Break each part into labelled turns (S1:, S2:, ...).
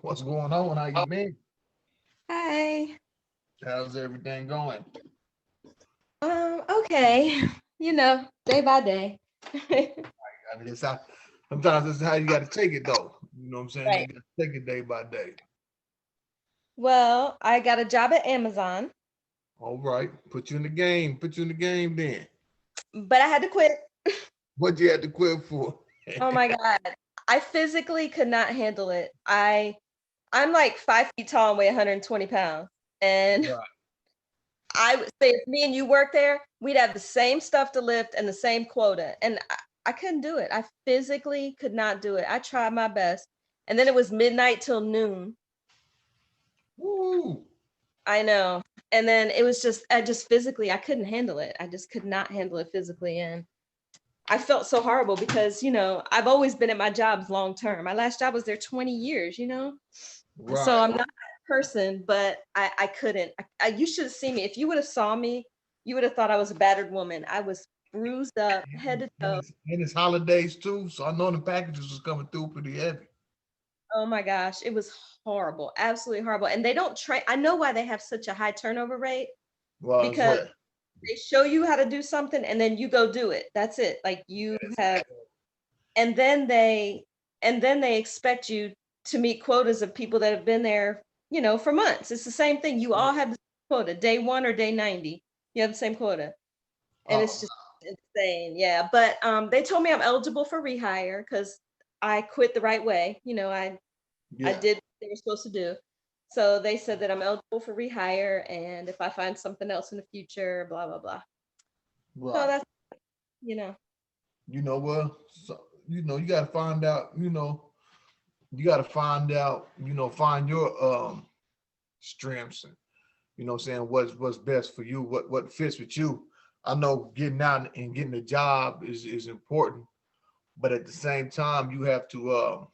S1: What's going on? How you been?
S2: Hi.
S1: How's everything going?
S2: Okay. Day by day.
S1: I mean, it's how sometimes this is how you got to take it, though. You know what I'm saying? You
S2: Right.
S1: got to take it day by day.
S2: Well, I got a job at Amazon,
S1: All right, put you in the game. Put you in the game. Then
S2: but I had to quit.
S1: what you had to quit for?
S2: Oh my God. I physically could not handle it. I'm like 5 feet tall and weigh 120 pounds. And
S1: Right.
S2: I would say if me and you work there, we'd have the same stuff to lift and the same quota. And I couldn't do it. I physically could not do it. I tried my best. And then it was midnight till noon.
S1: Woo.
S2: I know. And then it was just, I just physically, I couldn't handle it. I just could not handle it physically. And I felt so horrible because, I've always been at my jobs long term. My last job was there 20 years. So
S1: Right.
S2: I'm not that person, but I couldn't. You should have seen me. If you would have saw me, you would have thought I was a battered woman. I was bruised up head to toe.
S1: And it's holidays too, so I know the packages was coming through pretty heavy.
S2: Oh my gosh, it was horrible, absolutely horrible. And they don't train. I know why they have such a high turnover rate
S1: Well, I
S2: because
S1: said,
S2: they show you how to do something and then you go do it. That's it. Like you have, and then they expect you to meet quotas of people that have been there, for months. It's the same thing. You all have the same quota, day one or day 90. You have the same quota. And
S1: oh
S2: it's just insane. Yeah. But they told me I'm eligible for rehire because I quit the right way. I
S1: yeah,
S2: did what they were supposed to do. So they said that I'm eligible for rehire and if I find something else in the future, blah, blah, blah. So
S1: right.
S2: that's, you know,
S1: Well, so, you got to find out. You got to find out. Find your strengths and what I'm saying what's best for you, what fits with you. I know getting out and getting a job is important, but at the same time you have to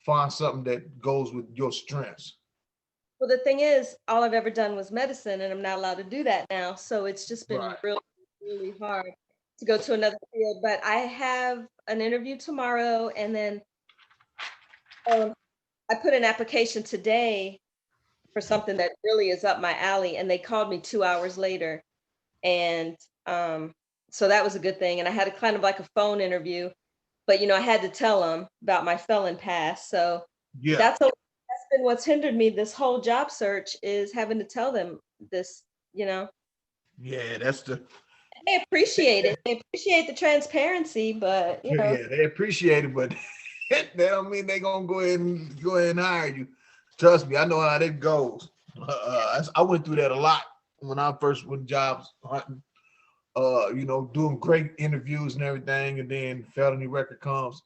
S1: find something that goes with your strengths.
S2: well, the thing is, all I've ever done was medicine, and I'm not allowed to do that now. So it's just been
S1: Right.
S2: really, really hard to go to another field. But I have an interview tomorrow, and then um, I put an application today for something that really is up my alley, and they called me 2 hours later, and um, so that was a good thing. And I had a kind of like a phone interview, but I had to tell them about my felon pass. So
S1: Yeah.
S2: that's been what's hindered me this whole job search is having to tell them this, you know.
S1: Yeah, that's the
S2: They appreciate it. They appreciate the transparency, but
S1: yeah, they appreciate it, but that don't mean they gonna go ahead and hire you. Trust me, I know how that goes. I went through that a lot when I first went jobs hunting. Doing great interviews and everything, and then felony record comes,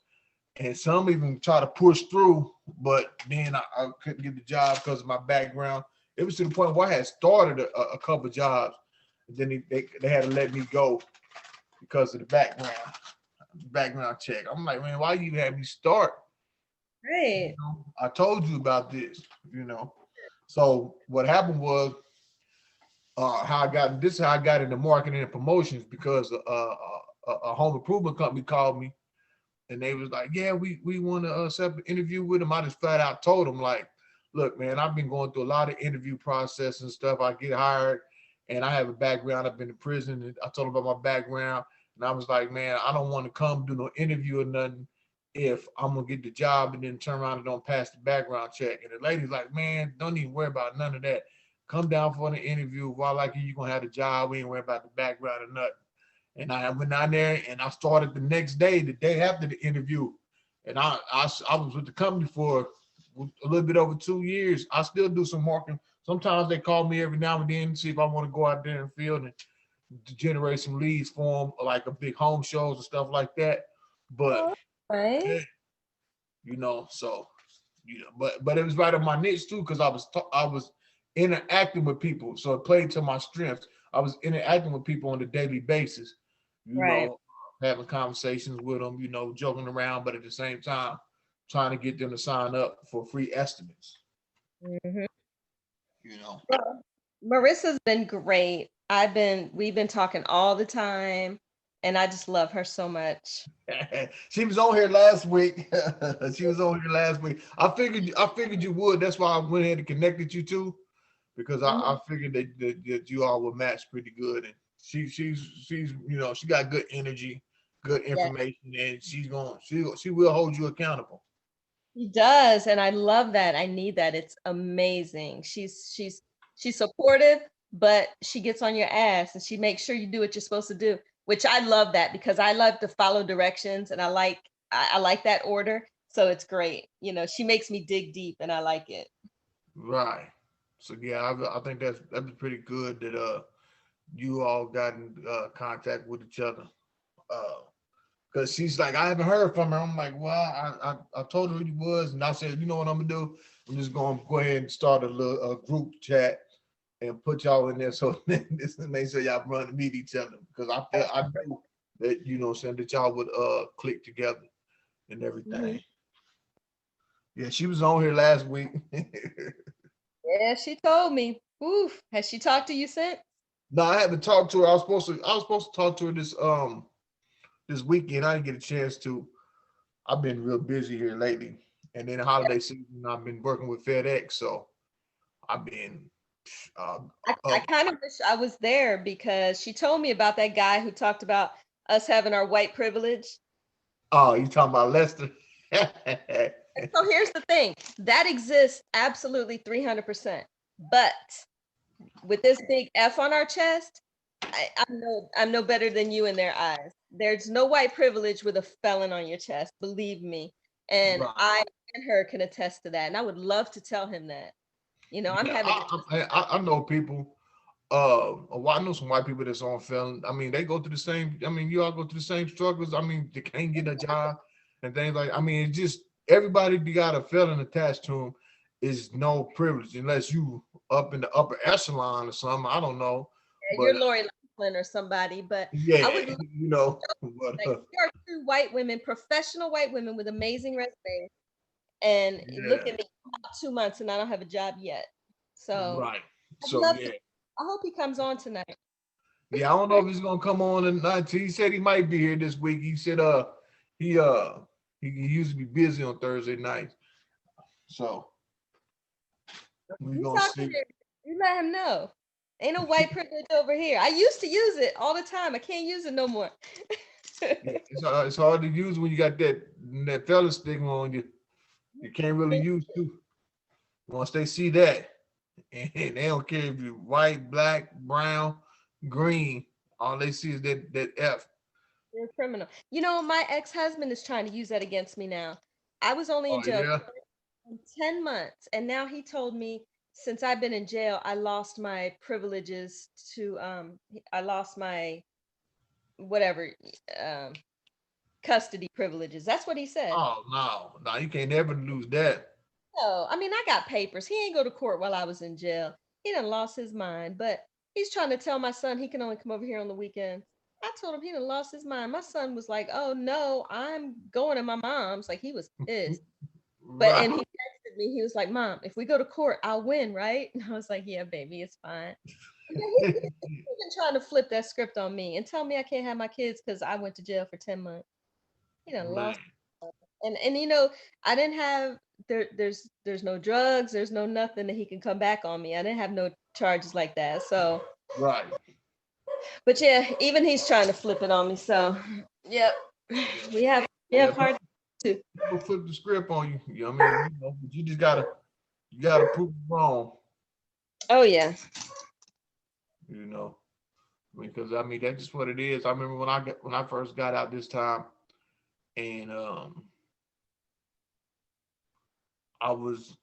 S1: and some even try to push through, but then I couldn't get the job because of my background. It was to the point where I had started a couple of jobs, and then they had to let me go because of the background check. I'm like, man, why you have me start?
S2: right.
S1: I told you about this. So what happened was how I got this is how I got into marketing and promotions because a home improvement company called me and they was like, yeah, we want to set up an interview with him. I just flat out told him like, look, man, I've been going through a lot of interview process and stuff. I get hired and I have a background. I've been in prison. And I told him about my background and I was like, man, I don't want to come do no interview or nothing if I'm gonna get the job and then turn around and don't pass the background check. And the lady's like, man, don't even worry about none of that. Come down for the interview. If I like you gonna have the job. We ain't worry about the background or nothing. And I went down there and I started the next day, the day after the interview. And I was with the company for a little bit over 2 years. I still do some marketing. Sometimes they call me every now and then to see if I want to go out there and field and to generate some leads for them, like a big home shows and stuff like that. But
S2: Oh, right.
S1: yeah, so but it was right on my niche too because I was interacting with people, so it played to my strengths. I was interacting with people on a daily basis, you
S2: Right.
S1: know, having conversations with them, joking around, but at the same time, trying to get them to sign up for free estimates.
S2: Mhm.
S1: You know,
S2: Well, Marissa's been great. We've been talking all the time. And I just love her so much.
S1: She was on here last week. She was on here last week. I figured you would. That's why I went ahead and connected you two, because I
S2: Mhm.
S1: figured that you all would match pretty good. And she's she got good energy, good
S2: Yeah,
S1: information, and she will hold you accountable.
S2: she does. And I love that. I need that. It's amazing. She's supportive, but she gets on your ass and she makes sure you do what you're supposed to do, which I love that because I love to follow directions and I like that order. So it's great. She makes me dig deep and I like it.
S1: Right. So yeah, I think that's pretty good that you all got in contact with each other. Uh, Cause she's like, I haven't heard from her. I'm like, well, I told her who you was, and I said, you know what I'm gonna do? I'm just gonna go ahead and start a little group chat and put y'all in there, so this make sure y'all run to meet each other. Because I knew that saying that y'all would click together and
S2: Mhm.
S1: everything. Yeah, she was on here last week.
S2: Yeah, she told me. Oof. Has she talked to you since?
S1: No, I haven't talked to her. I was supposed to talk to her this weekend. I didn't get a chance to. I've been real busy here lately, and then the holiday season, I've been working with FedEx, so I've been uh,
S2: I
S1: up.
S2: kind of wish I was there because she told me about that guy who talked about us having our white privilege.
S1: Oh, you talking about Lester?
S2: So here's the thing that exists absolutely 300%. But with this big F on our chest, I'm no better than you in their eyes. There's no white privilege with a felon on your chest, believe me. And
S1: Right.
S2: I and her can attest to that. And I would love to tell him that. I'm
S1: Yeah,
S2: having
S1: I know people. Well, I know some white people that's on felon. I mean, they go through the same. I mean, you all go through the same struggles. I mean, they can't get a job and things like. I mean, it's just everybody got a felon attached to them is no privilege unless you up in the upper echelon or something. I don't know, but
S2: you're Lori Laughlin or somebody, but I
S1: yeah,
S2: would love
S1: but
S2: like here are two white women, professional white women with amazing resumes, and look
S1: yeah,
S2: at me, 2 months and I don't have a job yet. So
S1: right.
S2: I'd
S1: So
S2: love
S1: yeah,
S2: to. I hope he comes on tonight.
S1: yeah. I don't know if he's gonna come on tonight. He said he might be here this week. He said he uh he used to be busy on Thursday nights. So we
S2: You
S1: gonna
S2: talk to
S1: see.
S2: him. You let him know. Ain't no white privilege over here. I used to use it all the time. I can't use it no more.
S1: Yeah, it's hard to use when you got that fella stigma on you. You can't really use too. Once they see that, and they don't care if you're white, black, brown, green. All they see is that F.
S2: You're a criminal. My ex-husband is trying to use that against me now. I was only in
S1: Oh
S2: jail
S1: yeah.
S2: 10 months, and now he told me since I've been in jail, I lost my privileges to I lost my whatever um custody privileges. That's what he said.
S1: Oh no, no, you can't ever lose that.
S2: No, I mean I got papers. He ain't go to court while I was in jail. He done lost his mind, but he's trying to tell my son he can only come over here on the weekends. I told him he done lost his mind. My son was like, "Oh no, I'm going to my mom's." Like he was pissed. But
S1: Right.
S2: and he texted me. He was like, "Mom, if we go to court, I'll win, right?" And I was like, "Yeah, baby, it's fine." Yeah, he's been trying to flip that script on me and tell me I can't have my kids because I went to jail for 10 months. He done
S1: Man.
S2: lost. And I didn't have there's no drugs, there's no nothing that he can come back on me. I didn't have no charges like that. So,
S1: Right.
S2: but yeah, even he's trying to flip it on me. So, yep,
S1: Yeah.
S2: we have we
S1: Yeah.
S2: have hard to.
S1: People flip the script on you. I mean, but you just gotta prove it wrong.
S2: Oh yeah.
S1: You know, because I mean that's just what it is. I remember when I first got out this time, and I was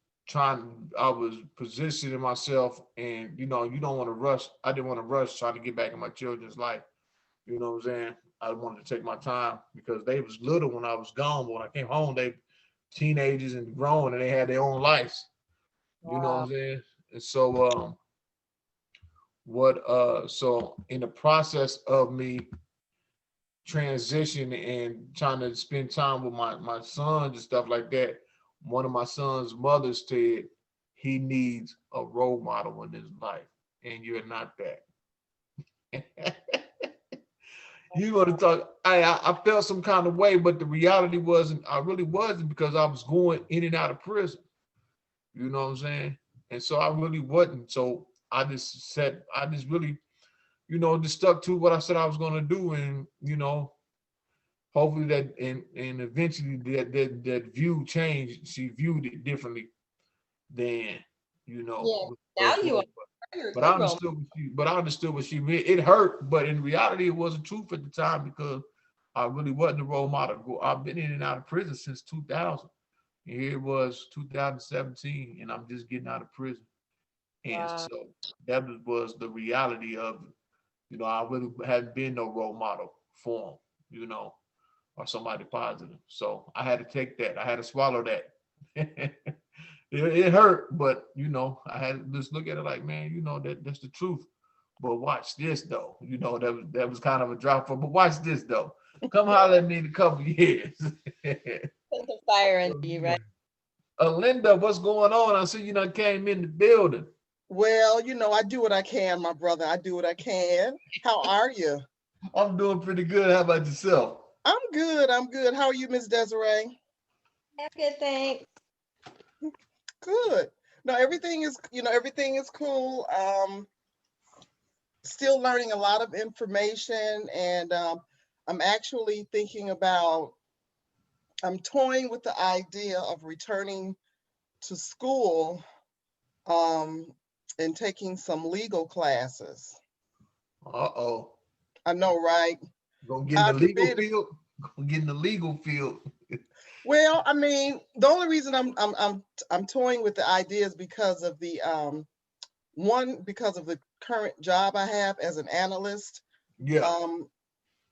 S1: positioning myself, and you don't want to rush. I didn't want to rush trying to get back in my children's life. You know what I'm saying? I wanted to take my time because they was little when I was gone, but when I came home, they teenagers and grown, and they had their own lives. You know what
S2: Wow.
S1: I'm saying? And so so in the process of me transition and trying to spend time with my sons and stuff like that, one of my son's mothers said he needs a role model in his life, and you're not that. You want to talk? I felt some kind of way, but the reality wasn't. I really wasn't because I was going in and out of prison. You know what I'm saying? And so I really wasn't. So I just said, I just really, just stuck to what I said I was going to do, and hopefully that, and eventually that view changed. She viewed it differently than
S2: Yeah,
S1: what it
S2: now
S1: first
S2: you are.
S1: was.
S2: You're a
S1: But I
S2: good role.
S1: understood what she, but I understood what she meant. It hurt, but in reality, it wasn't truth at the time because I really wasn't a role model. I've been in and out of prison since 2000. And here it was 2017, and I'm just getting out of prison. And
S2: Wow.
S1: so that was the reality of it. I really hadn't been no role model for him, or somebody positive. So I had to take that. I had to swallow that. It hurt, but I had to just look at it like, man, that's the truth. But watch this though. That was kind of a drop for. But watch this though. Come holler at me in a couple years.
S2: Put some fire into you, right?
S1: Linda, what's going on? I see you done came in the building.
S3: Well, I do what I can, my brother. I do what I can. How are you?
S1: I'm doing pretty good. How about yourself?
S3: I'm good. I'm good. How are you, Miss Desiree?
S2: That's good, thanks.
S3: Good. No, everything is cool. Still learning a lot of information, and I'm actually thinking about. I'm toying with the idea of returning to school, and taking some legal classes.
S1: Uh-oh.
S3: I know, right?
S1: Gonna get in the
S3: God
S1: legal
S3: forbid.
S1: field. Gonna get in the legal field.
S3: Well, I mean, the only reason I'm toying with the idea is because of the because of the current job I have as an analyst,
S1: Yeah.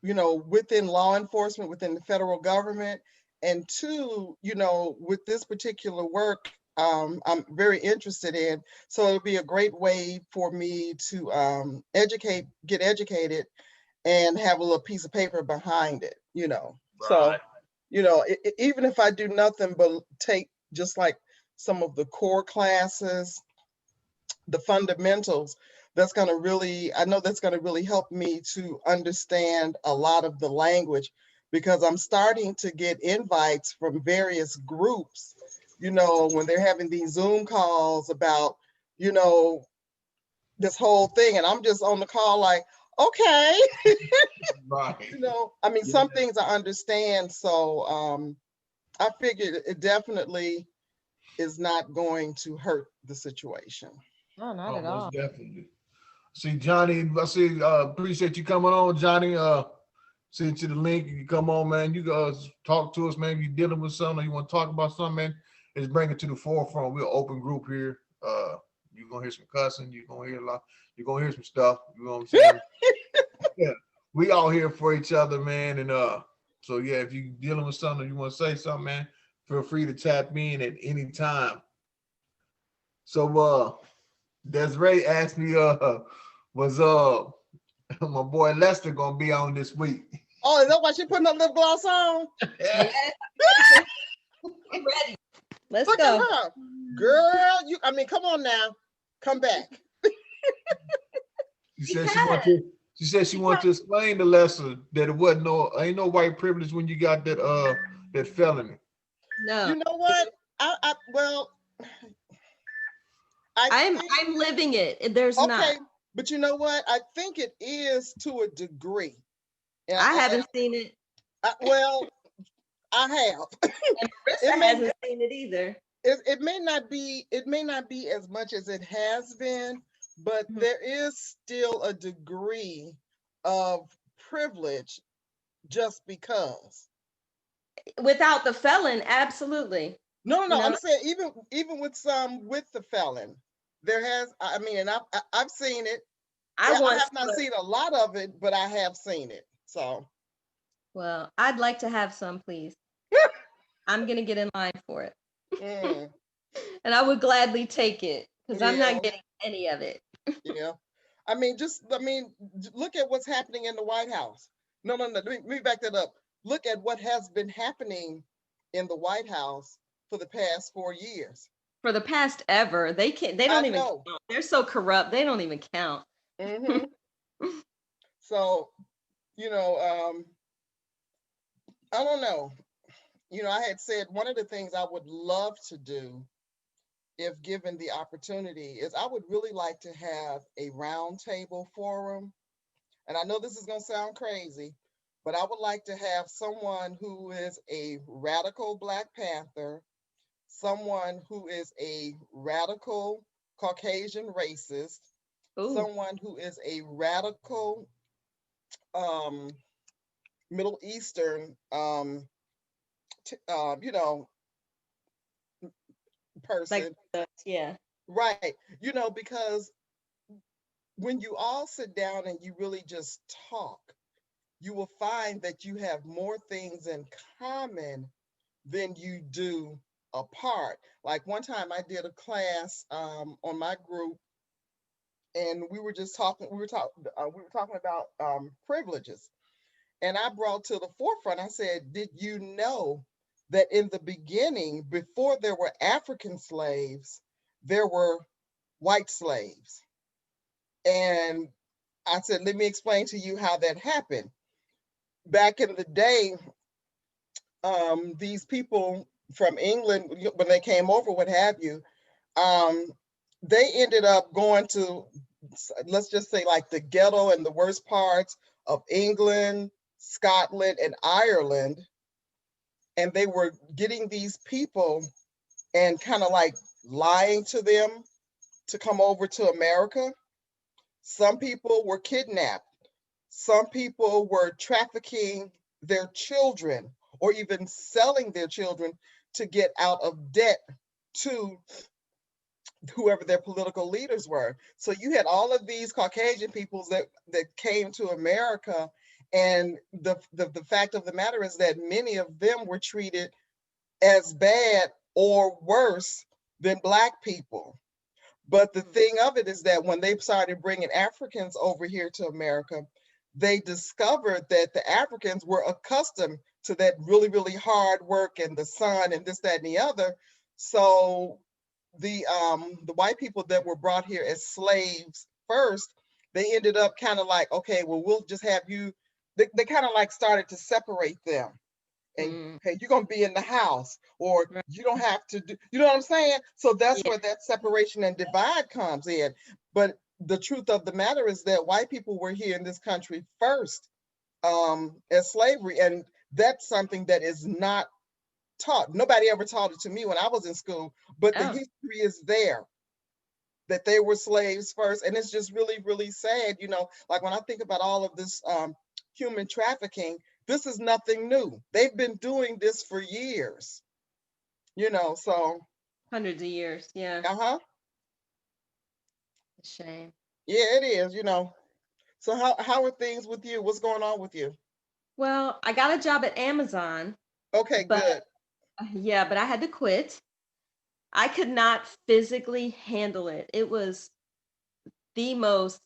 S3: Within law enforcement, within the federal government, and two, with this particular work, I'm very interested in. So it'll be a great way for me to get educated, and have a little piece of paper behind it, So,
S1: Right.
S3: even if I do nothing but take just like some of the core classes, the fundamentals, I know that's going to really help me to understand a lot of the language, because I'm starting to get invites from various groups, when they're having these Zoom calls about, this whole thing. And I'm just on the call like, okay.
S1: Right.
S3: I mean,
S1: Yeah.
S3: some things I understand. So I figured it definitely is not going to hurt the situation.
S2: No, not
S1: Oh,
S2: at all.
S1: most definitely. See, Johnny, appreciate you coming on, Johnny. Send you the link. You come on, man. You guys talk to us, man. If you're dealing with something or you want to talk about something, man, just bring it to the forefront. We're an open group here. You're gonna hear some cussing, you're gonna hear a lot, you're gonna hear some stuff, you know what I'm saying? Yeah, we all here for each other, man. And so yeah, if you're dealing with something, you want to say something, man, feel free to tap in at any time. So Desiree asked me, was my boy Lester gonna be on this week?
S3: Oh, is that why she putting her lip gloss on?
S2: Yes. Get ready. Let's
S3: Look
S2: go.
S3: at her. Girl, come on now. Come back.
S1: She said she wanted to explain to Lester that it wasn't ain't no white privilege when you got that felony.
S2: No.
S3: You know what? Well,
S2: I'm living it. There's
S3: okay,
S2: not.
S3: but you know what? I think it is to a degree. And
S2: I haven't seen it.
S3: Well, I have.
S2: And Marissa hasn't seen it either.
S3: It may not be as much as it has been, but there is still a degree of privilege just because.
S2: Without the felon, absolutely.
S3: No. I'm saying even with the felon, there has. I mean, and I've seen it. I have not seen a lot of it, but I have seen it. So.
S2: Well, I'd like to have some, please. I'm gonna get in line for it. And I would gladly take it because I'm not getting any of it.
S3: Yeah. Look at what's happening in the White House. No. Let me back that up. Look at what has been happening in the White House for the past 4 years.
S2: For the past ever. They don't even count. They're so corrupt. They don't even count.
S3: So you know, I don't know. I had said one of the things I would love to do if given the opportunity is I would really like to have a roundtable forum. And I know this is going to sound crazy, but I would like to have someone who is a radical Black Panther, someone who is a radical Caucasian racist,
S2: Ooh,
S3: someone who is a radical um, Middle Eastern, you know,
S2: like,
S3: person.
S2: yeah.
S3: Right. Because when you all sit down and you really just talk, you will find that you have more things in common than you do apart. Like one time I did a class on my group, and we were just talking. We were talking about privileges, and I brought to the forefront. I said, "Did you know that in the beginning, before there were African slaves, there were white slaves?" And I said, "Let me explain to you how that happened. Back in the day, these people from England, when they came over, what have you, um, they ended up going to, let's just say, like the ghetto and the worst parts of England, Scotland, and Ireland. And they were getting these people and kind of like lying to them to come over to America. Some people were kidnapped. Some people were trafficking their children or even selling their children to get out of debt to whoever their political leaders were. So you had all of these Caucasian peoples that came to America, and the fact of the matter is that many of them were treated as bad or worse than Black people. But the thing of it is that when they started bringing Africans over here to America, they discovered that the Africans were accustomed to that really, really hard work and the sun and this, that, and the other. So the white people that were brought here as slaves first, they ended up kind of like, okay, well, we'll just have you. They kind of like started to separate them, and
S2: Mm,
S3: hey, you're gonna be in the house, or
S2: right.
S3: you don't have to do, you know what I'm saying? So that's
S2: Yeah.
S3: where that separation and divide comes in. But the truth of the matter is that white people were here in this country first, as slavery, and that's something that is not taught. Nobody ever taught it to me when I was in school, but the
S2: Oh,
S3: history is there that they were slaves first. And it's just really, really sad, like when I think about all of this human trafficking, this is nothing new. They've been doing this for years, so
S2: hundreds of years. Yeah.
S3: uh-huh.
S2: Shame.
S3: Yeah, it is. So how are things with you? What's going on with you?
S2: Well, I got a job at Amazon,
S3: Okay,
S2: but
S3: good.
S2: yeah, but I had to quit. I could not physically handle it. It was the most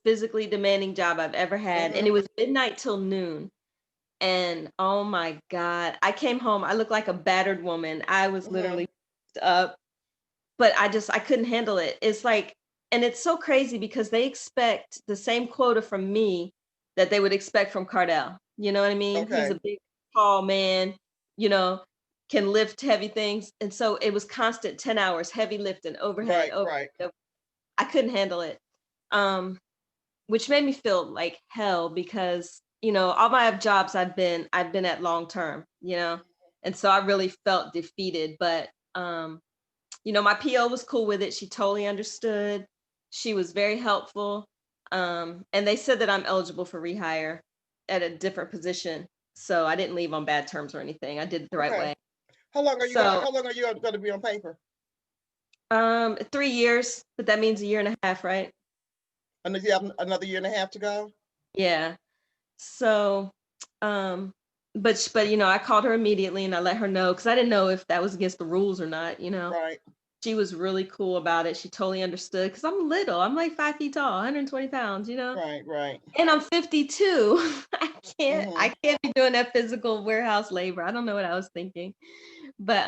S2: physically demanding job I've ever had. And
S3: Mm-hmm.
S2: it was midnight till noon. And oh my God, I came home. I looked like a battered woman. I was
S3: Mm-hmm.
S2: literally up, but I couldn't handle it. It's like, and it's so crazy because they expect the same quota from me that they would expect from Cardell. You know what I mean? He's
S3: Okay.
S2: a big, tall man, you know, can lift heavy things. And so it was constant 10 hours, heavy lifting, overhead,
S3: Right,
S2: over.
S3: right.
S2: I couldn't handle it. Um, which made me feel like hell because, all my jobs I've been at long term, and so I really felt defeated. But my PO was cool with it. She totally understood. She was very helpful. And they said that I'm eligible for rehire at a different position. So I didn't leave on bad terms or anything. I did it the right
S3: Okay.
S2: way. So
S3: How long are you going to be on paper?
S2: 3 years, but that means a year and a half, right?
S3: I know you have another year and a half to go.
S2: Yeah. So, um, but I called her immediately and I let her know because I didn't know if that was against the rules or not.
S3: Right.
S2: She was really cool about it. She totally understood because I'm little. I'm like 5 feet tall, 120 pounds.
S3: Right, right.
S2: And I'm 52. I can't
S3: Mm-hmm.
S2: I can't be doing that physical warehouse labor. I don't know what I was thinking. But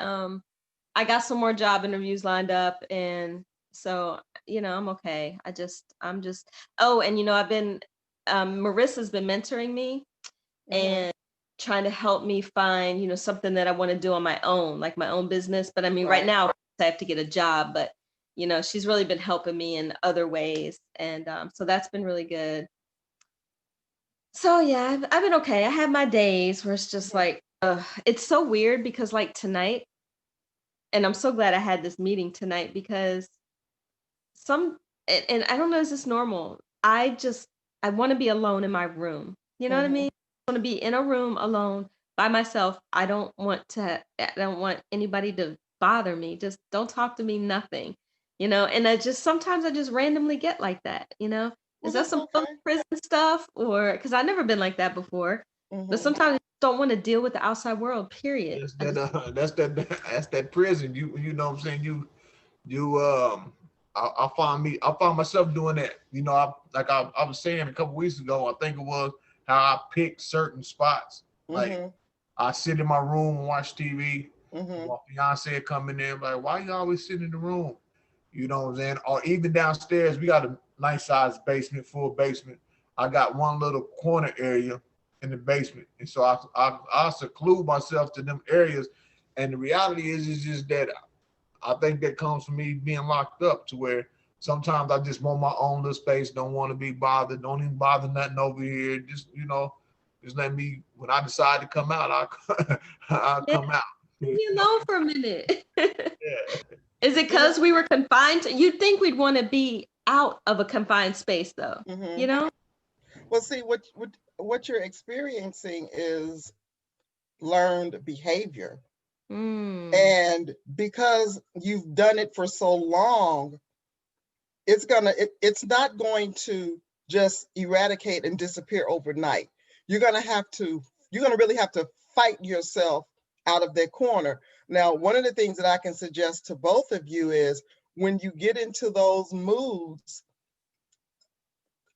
S2: I got some more job interviews lined up, and so I'm okay. I'm just oh, and I've been Marissa's been mentoring me and trying to help me find, something that I want to do on my own, like my own business. But I mean, right now I have to get a job, but she's really been helping me in other ways. And so that's been really good. So yeah, I've been okay. I have my days where it's just like, it's so weird because like tonight, and I'm so glad I had this meeting tonight because and I don't know, is this normal? I want to be alone in my room. You know what I mean? I want to be in a room alone by myself. I don't want anybody to bother me. Just don't talk to me, nothing. And sometimes I just randomly get like that. Is that some prison stuff, or because I've never been like that before? But sometimes I don't want to deal with the outside world, period.
S1: That's that prison. You know what I'm saying? I found myself doing that. I was saying a couple weeks ago, I think it was how I pick certain spots. Like I sit in my room and watch TV. My fiance coming in, like, why you always sitting in the room? You know what I'm saying? Or even downstairs, we got a nice sized basement, full basement. I got one little corner area in the basement. And so I seclude myself to them areas. And the reality is just that I think that comes from me being locked up, to where sometimes I just want my own little space, don't want to be bothered, don't even bother nothing over here. Just let me, when I decide to come out, I'll come out.
S2: You know, for a minute.
S1: Yeah.
S2: Is it because we were confined? You'd think we'd want to be out of a confined space, though.
S3: Well, see, what you're experiencing is learned behavior. And because you've done it for so long, it's not going to just eradicate and disappear overnight. You're going to really have to fight yourself out of that corner. Now, one of the things that I can suggest to both of you is when you get into those moods,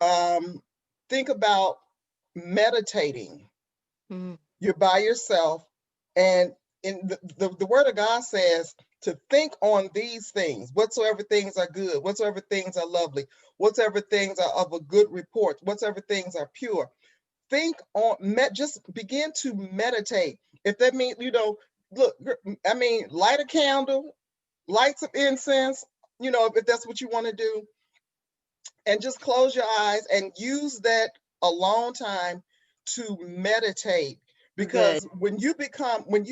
S3: think about meditating. You're by yourself, and in the word of God says to think on these things, whatsoever things are good, whatsoever things are lovely, whatsoever things are of a good report, whatsoever things are pure. Think on, just begin to meditate. If that means, look, I mean, light a candle, light some incense, if that's what you want to do, and just close your eyes and use that alone time to meditate. Because when you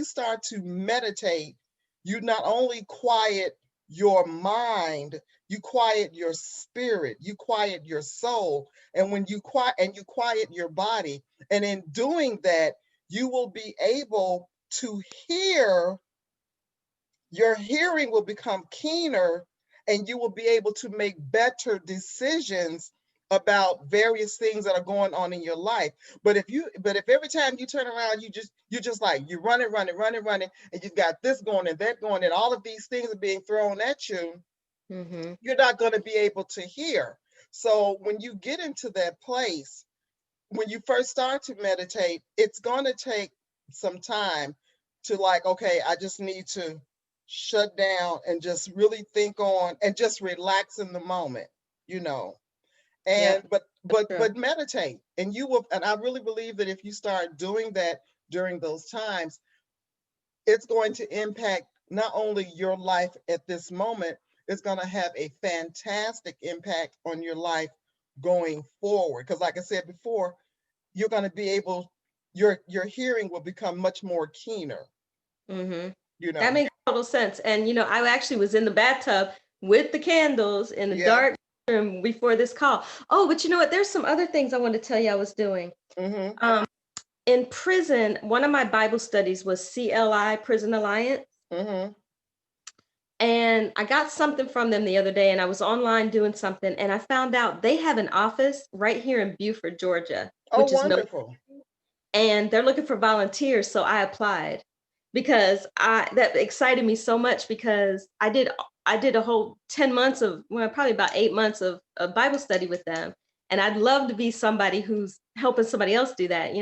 S3: start to meditate, you not only quiet your mind, you quiet your spirit, you quiet your soul. And when you quiet your body, and in doing that, you will be able to hear. Your hearing will become keener, and you will be able to make better decisions about various things that are going on in your life. But if every time you turn around, you're running, and you've got this going and that going, and all of these things are being thrown at you, you're not going to be able to hear. So when you get into that place, when you first start to meditate, it's going to take some time to okay, I just need to shut down and just really think on and just relax in the moment, and but meditate, and you will. And I really believe that if you start doing that during those times, it's going to impact not only your life at this moment, it's going to have a fantastic impact on your life going forward. Because like I said before, you're going to be able, your hearing will become much more keener.
S2: That makes total sense. And I actually was in the bathtub with the candles in the dark room before this call. Oh, but you know what? There's some other things I want to tell you I was doing. In prison, one of my Bible studies was CLI, Prison Alliance. And I got something from them the other day, and I was online doing something, and I found out they have an office right here in Beaufort, Georgia.
S3: Oh, wonderful.
S2: And they're looking for volunteers, so I applied. Because that excited me so much, because I did a whole 10 months of, probably about 8 months of Bible study with them. And I'd love to be somebody who's helping somebody else do that,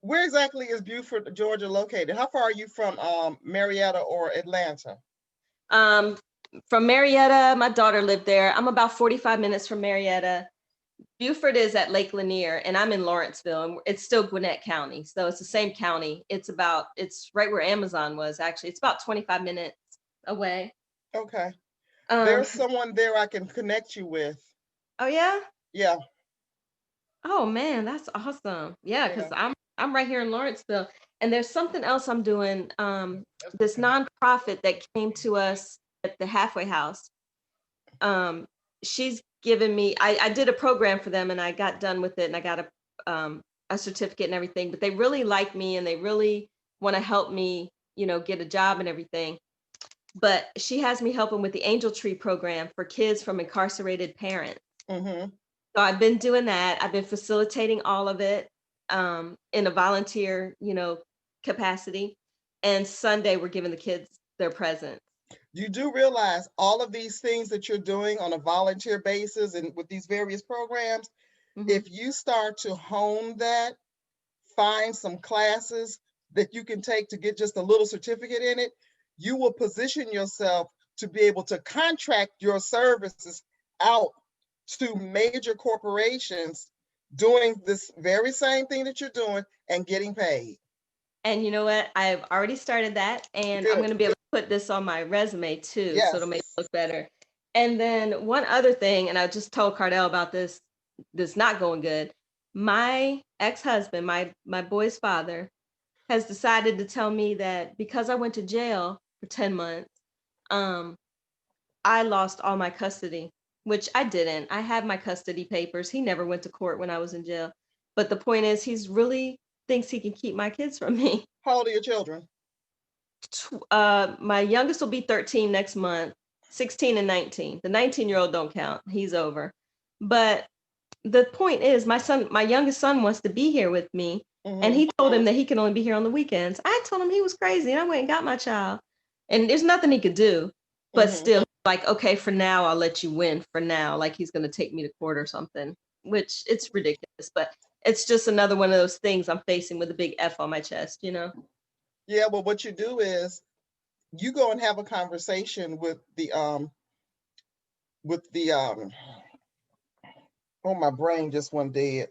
S3: Where exactly is Beaufort, Georgia located? How far are you from Marietta or Atlanta?
S2: From Marietta, my daughter lived there. I'm about 45 minutes from Marietta. Buford is at Lake Lanier, and I'm in Lawrenceville, and it's still Gwinnett County. So it's the same county. It's right where Amazon was, actually. It's about 25 minutes away.
S3: Okay.
S2: Um,
S3: There's someone there I can connect you with.
S2: oh yeah?
S3: Yeah.
S2: Oh man, that's awesome. Yeah, because
S3: Yeah.
S2: I'm right here in Lawrenceville. And there's something else I'm doing. This
S1: okay.
S2: nonprofit that came to us at the halfway house. She's given me, I did a program for them and I got done with it and I got a certificate and everything, but they really like me and they really want to help me, get a job and everything. But she has me helping with the Angel Tree program for kids from incarcerated parents.
S3: Mm-hmm.
S2: So I've been doing that. I've been facilitating all of it in a volunteer, capacity. And Sunday we're giving the kids their presents.
S3: You do realize all of these things that you're doing on a volunteer basis and with these various programs,
S2: Mhm.
S3: if you start to hone that, find some classes that you can take to get just a little certificate in it, you will position yourself to be able to contract your services out to major corporations doing this very same thing that you're doing and getting paid.
S2: And you know what? I've already started that, and I'm
S3: Good.
S2: going to be able to put this on my resume too, so it'll make
S3: Yes.
S2: it look better. And then one other thing, and I just told Cardell about this not going good. My ex-husband, my boy's father, has decided to tell me that because I went to jail for 10 months, um, I lost all my custody, which I didn't. I have my custody papers. He never went to court when I was in jail. But the point is, he's really thinks he can keep my kids from me.
S3: How old are your children?
S2: My youngest will be 13 next month, 16 and 19. The 19-year-old don't count. He's over. But the point is, my youngest son wants to be here with me. And he told him that he can only be here on the weekends. I told him he was crazy, and I went and got my child. And there's nothing he could do. But still, like, okay, for now, I'll let you win for now. Like he's going to take me to court or something, which it's ridiculous. But it's just another one of those things I'm facing with a big F on my chest,
S3: Yeah, well, what you do is you go and have a conversation with the oh, my brain just went dead,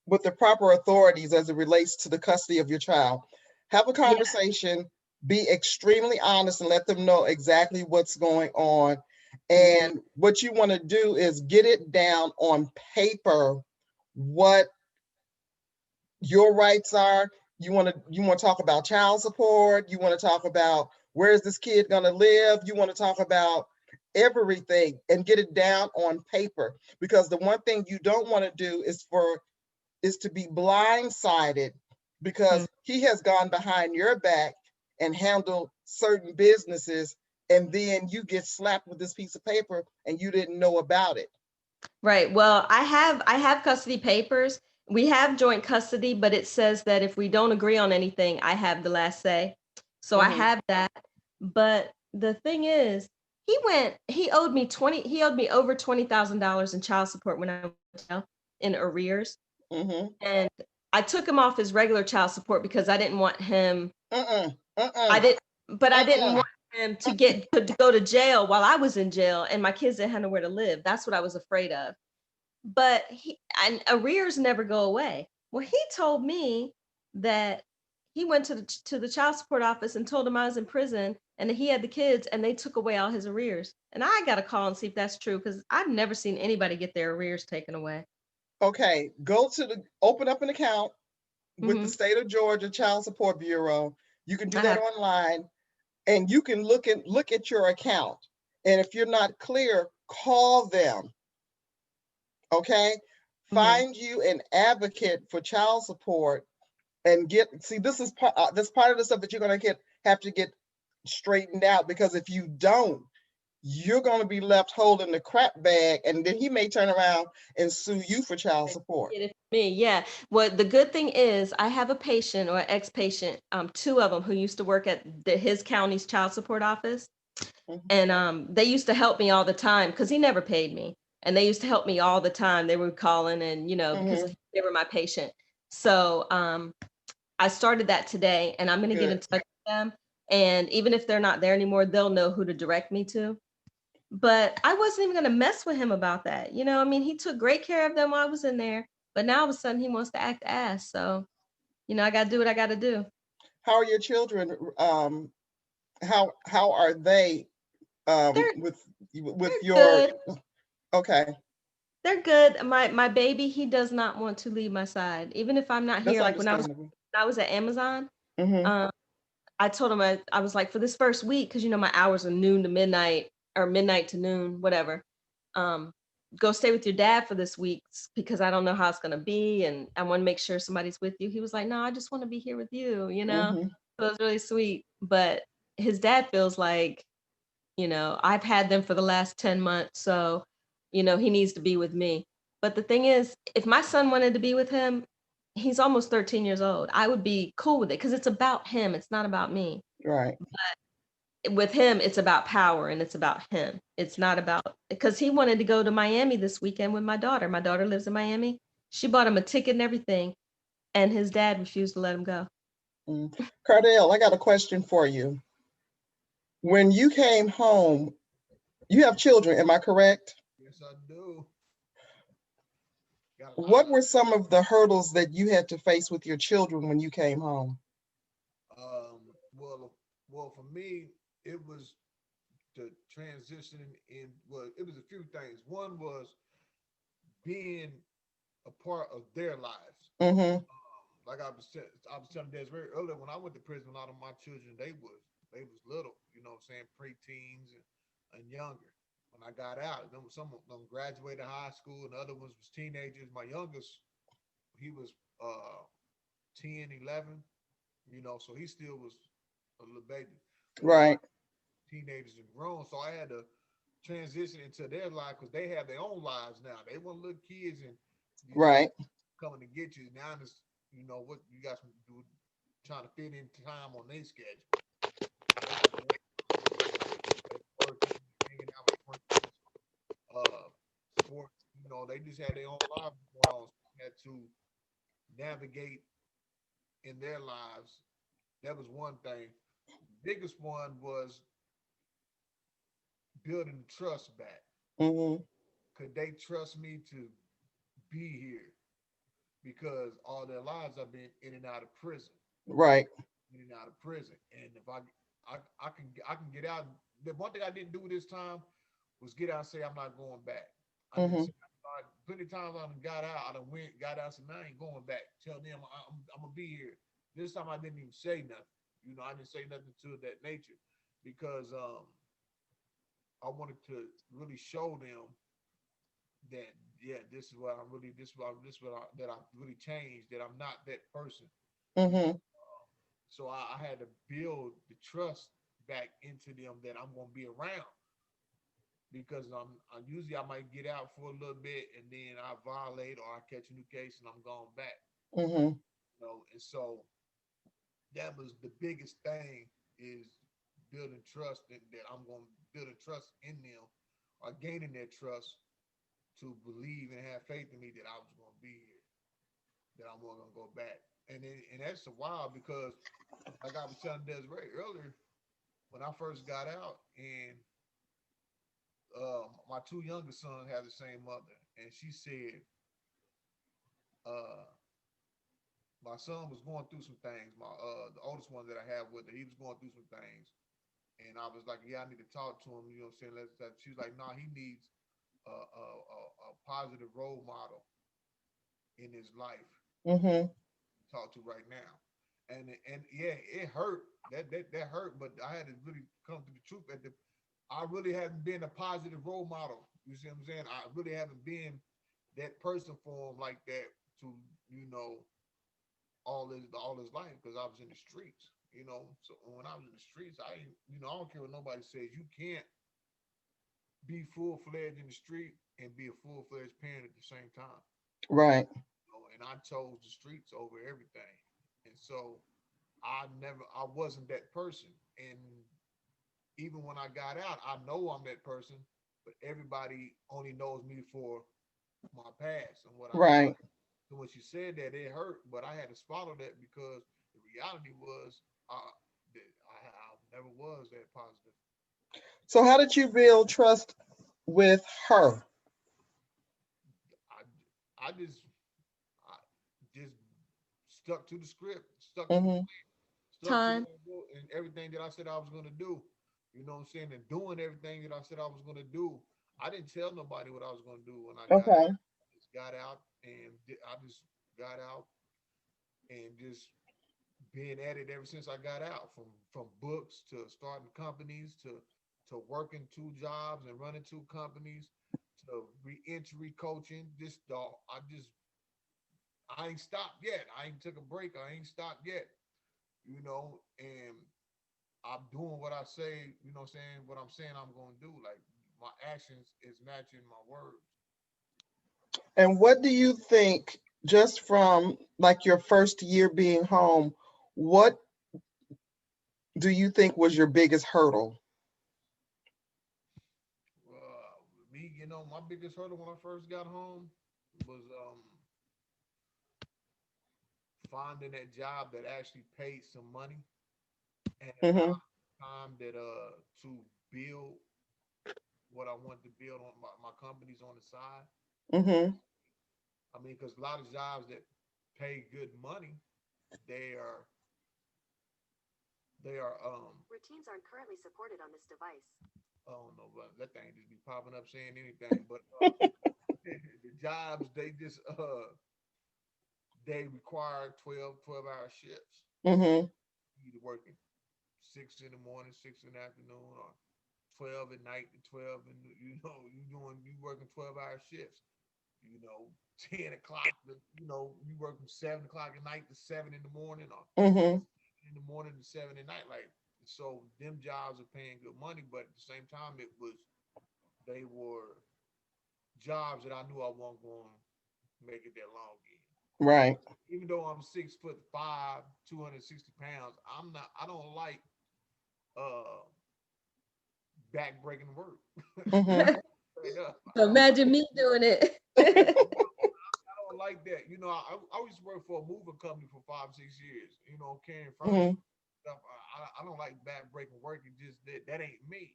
S3: with the proper authorities as it relates to the custody of your child. Have a conversation, be extremely honest and let them know exactly what's going on. And what you want to do is get it down on paper what your rights are. You want to talk about child support. You want to talk about where is this kid going to live. You want to talk about everything and get it down on paper, because the one thing you don't want to do is to be blindsided because he has gone behind your back and handled certain businesses, and then you get slapped with this piece of paper and you didn't know about it.
S2: Right. Well, I have custody papers. We have joint custody, but it says that if we don't agree on anything, I have the last say. So I have that. But the thing is, he owed me over $20,000 in child support when I went in arrears. And I took him off his regular child support because I didn't want him. I didn't want him to go to jail while I was in jail and my kids didn't have nowhere to live. That's what I was afraid of. But arrears never go away. Well, he told me that he went to the child support office and told him I was in prison and that he had the kids and they took away all his arrears. And I got to call and see if that's true because I've never seen anybody get their arrears taken away.
S3: Okay, open up an account with the state of Georgia Child Support Bureau. You can do that online, and you can look at your account. And if you're not clear, call them. Okay, find you an advocate for child support and this is part of the stuff that you're going to have to get straightened out, because if you don't, you're going to be left holding the crap bag, and then he may turn around and sue you for child support.
S2: Me, yeah. Well, the good thing is I have a patient or ex-patient, two of them who used to work at his county's child support office. And they used to help me all the time because he never paid me. And they used to help me all the time. They were calling and, because they were my patient. So I started that today and I'm going to get in touch with them. And even if they're not there anymore, they'll know who to direct me to. but I wasn't even gonna mess with him about that. I mean, he took great care of them while I was in there, but now all of a sudden he wants to act ass. So, I gotta do what I gotta do.
S3: How are your children? How are they
S2: They're
S3: with
S2: they're
S3: your
S2: good.
S3: okay?
S2: They're good. My baby, he does not want to leave my side, even if I'm not
S3: That's
S2: here. Like when
S3: understandable.
S2: I was at Amazon,
S3: Mm-hmm.
S2: um, I told him I was like, for this first week, because my hours are noon to midnight or midnight to noon, whatever. Um, Go stay with your dad for this week because I don't know how it's gonna be, and I want to make sure somebody's with you. He was like, no, I just want to be here with you.
S3: Mm-hmm.
S2: So it was really sweet. But his dad feels like, I've had them for the last 10 months, so he needs to be with me. But the thing is, if my son wanted to be with him, he's almost 13 years old. I would be cool with it because it's about him. It's not about me.
S3: Right.
S2: With him, it's about power and it's about him. It's not about because he wanted to go to Miami this weekend with my daughter. My daughter lives in Miami. She bought him a ticket and everything, and his dad refused to let him go.
S3: Mm. Cardell, I got a question for you. When you came home, you have children, am I correct?
S1: Yes, I do. Got a lot
S3: What
S1: of
S3: were some of the hurdles that you had to face with your children when you came home?
S1: well, for me, it was the transition in. Well, it was a few things. One was being a part of their lives.
S3: Mm-hmm.
S1: Like I was telling Des very earlier when I went to prison. A lot of my children they was little. You know what I'm saying, preteens and younger. When I got out, some of them graduated high school, and the other ones was teenagers. My youngest, he was 10, 11. So he still was a little baby. But a lot
S3: Right.
S1: of teenagers and grown, so I had to transition into their life because they have their own lives now. They weren't little kids and
S3: Right.
S1: coming to get you. Now it's what you guys do, trying to fit in time on their schedule. They got their own they working, hanging out with friends, sports. They just had their own lives going on. So I had to navigate in their lives. That was one thing. Biggest one was building trust back.
S3: Mm-hmm.
S1: Could they trust me to be here? Because all their lives I've been in and out of prison,
S3: Right.
S1: in and out of prison. And if I can get out. The one thing I didn't do this time was get out and say I'm not going back. I didn't
S3: Mm-hmm.
S1: say plenty of times I got out. I done got out, said, "Man, I ain't going back." Tell them I'm gonna be here. This time I didn't even say nothing. I didn't say nothing to that nature because I wanted to really show them that yeah, this is what I'm really that I really changed. That I'm not that person.
S3: Mm-hmm.
S1: So I had to build the trust back into them that I'm gonna be around because I usually I might get out for a little bit and then I violate or I catch a new case and I'm gone back.
S3: Mm-hmm.
S1: And so that was the biggest thing is building trust that I'm gonna build a trust in them or gaining their trust to believe and have faith in me that I was gonna be here, that I wasn't gonna go back. And that's a while because like I was telling Desiree earlier, when I first got out and my two youngest sons have the same mother, and she said, uh, my son was going through some things. My the oldest one that I have with her, he was going through some things, and I was like, yeah, I need to talk to him. You know what I'm saying? She's like, nah, he needs a positive role model in his life.
S3: Mm-hmm.
S1: Talk to right now, and yeah, it hurt. That hurt, but I had to really come to the truth. I really haven't been a positive role model. You see what I'm saying? I really haven't been that person for him like that to you know all his life because I was in the streets. So when I was in the streets, I don't care what nobody says. You can't be full fledged in the street and be a full fledged parent at the same time.
S3: Right.
S1: And I chose the streets over everything, and so I wasn't that person. And even when I got out, I know I'm that person, but everybody only knows me for my past and what I've done.
S3: Right.
S1: So when she said that, it hurt, but I had to swallow that because the reality was that I never was that positive.
S3: So how did you build trust with her?
S1: I I just stuck to the script,
S3: Mm-hmm.
S1: stuck to
S2: Time.
S1: what I wrote and everything that I said I was gonna do. You know what I'm saying? And doing everything that I said I was gonna do. I didn't tell nobody what I was gonna do when I got out.
S3: Okay.
S1: Just got out and I just got out and just been at it ever since I got out. From books to starting companies to working two jobs and running two companies to reentry coaching. I ain't stopped yet. I ain't took a break. I ain't stopped yet. You know, and I'm doing what I say, you know what I'm saying, what I'm saying I'm gonna do. Like my actions is matching my words.
S3: And what do you think, just from like your first year being home, what do you think was your biggest hurdle?
S1: Me, my biggest hurdle when I first got home was finding that job that actually paid some money and
S3: Mm-hmm.
S1: allowed time that to build what I wanted to build on my companies on the side.
S3: Mm-hmm.
S1: I mean, because a lot of jobs that pay good money, they are routines aren't currently supported on this device. I don't know, but that thing just be popping up saying anything. But the jobs they require 12-hour shifts.
S3: Mm-hmm.
S1: Either working 6 in the morning, 6 in the afternoon, or 12 at night to 12, and you working 12-hour shifts. You know, 10 o'clock. You work from 7 o'clock at night to 7 in the morning, or
S3: Mm-hmm.
S1: in the morning to 7 at night. Like so, them jobs are paying good money, but at the same time, they were jobs that I knew I wasn't going to make it that long in.
S3: Right.
S1: Even though I'm 6'5", 260 pounds, I don't like uh back breaking work.
S3: Mm-hmm.
S1: Straight up.
S2: So imagine me doing it.
S1: I don't like that. I used to work for a moving company for 5-6 years, carrying furniture
S3: Mm-hmm.
S1: stuff. I don't like back breaking work. It just that ain't me.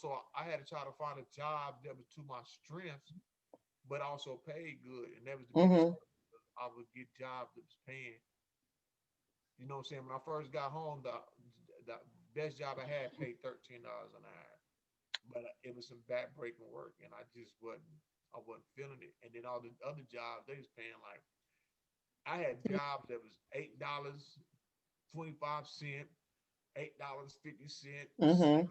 S1: So I had to try to find a job that was to my strengths, but also paid good. And that was the biggest
S3: Mm-hmm.
S1: hurdle. I would get jobs that was paying. You know what I'm saying? When I first got home, the best job I had paid $13 an hour, but it was some back breaking work, and I wasn't feeling it. And then all the other jobs they was paying like I had jobs that was $8.25, $8.50,
S3: Mm-hmm.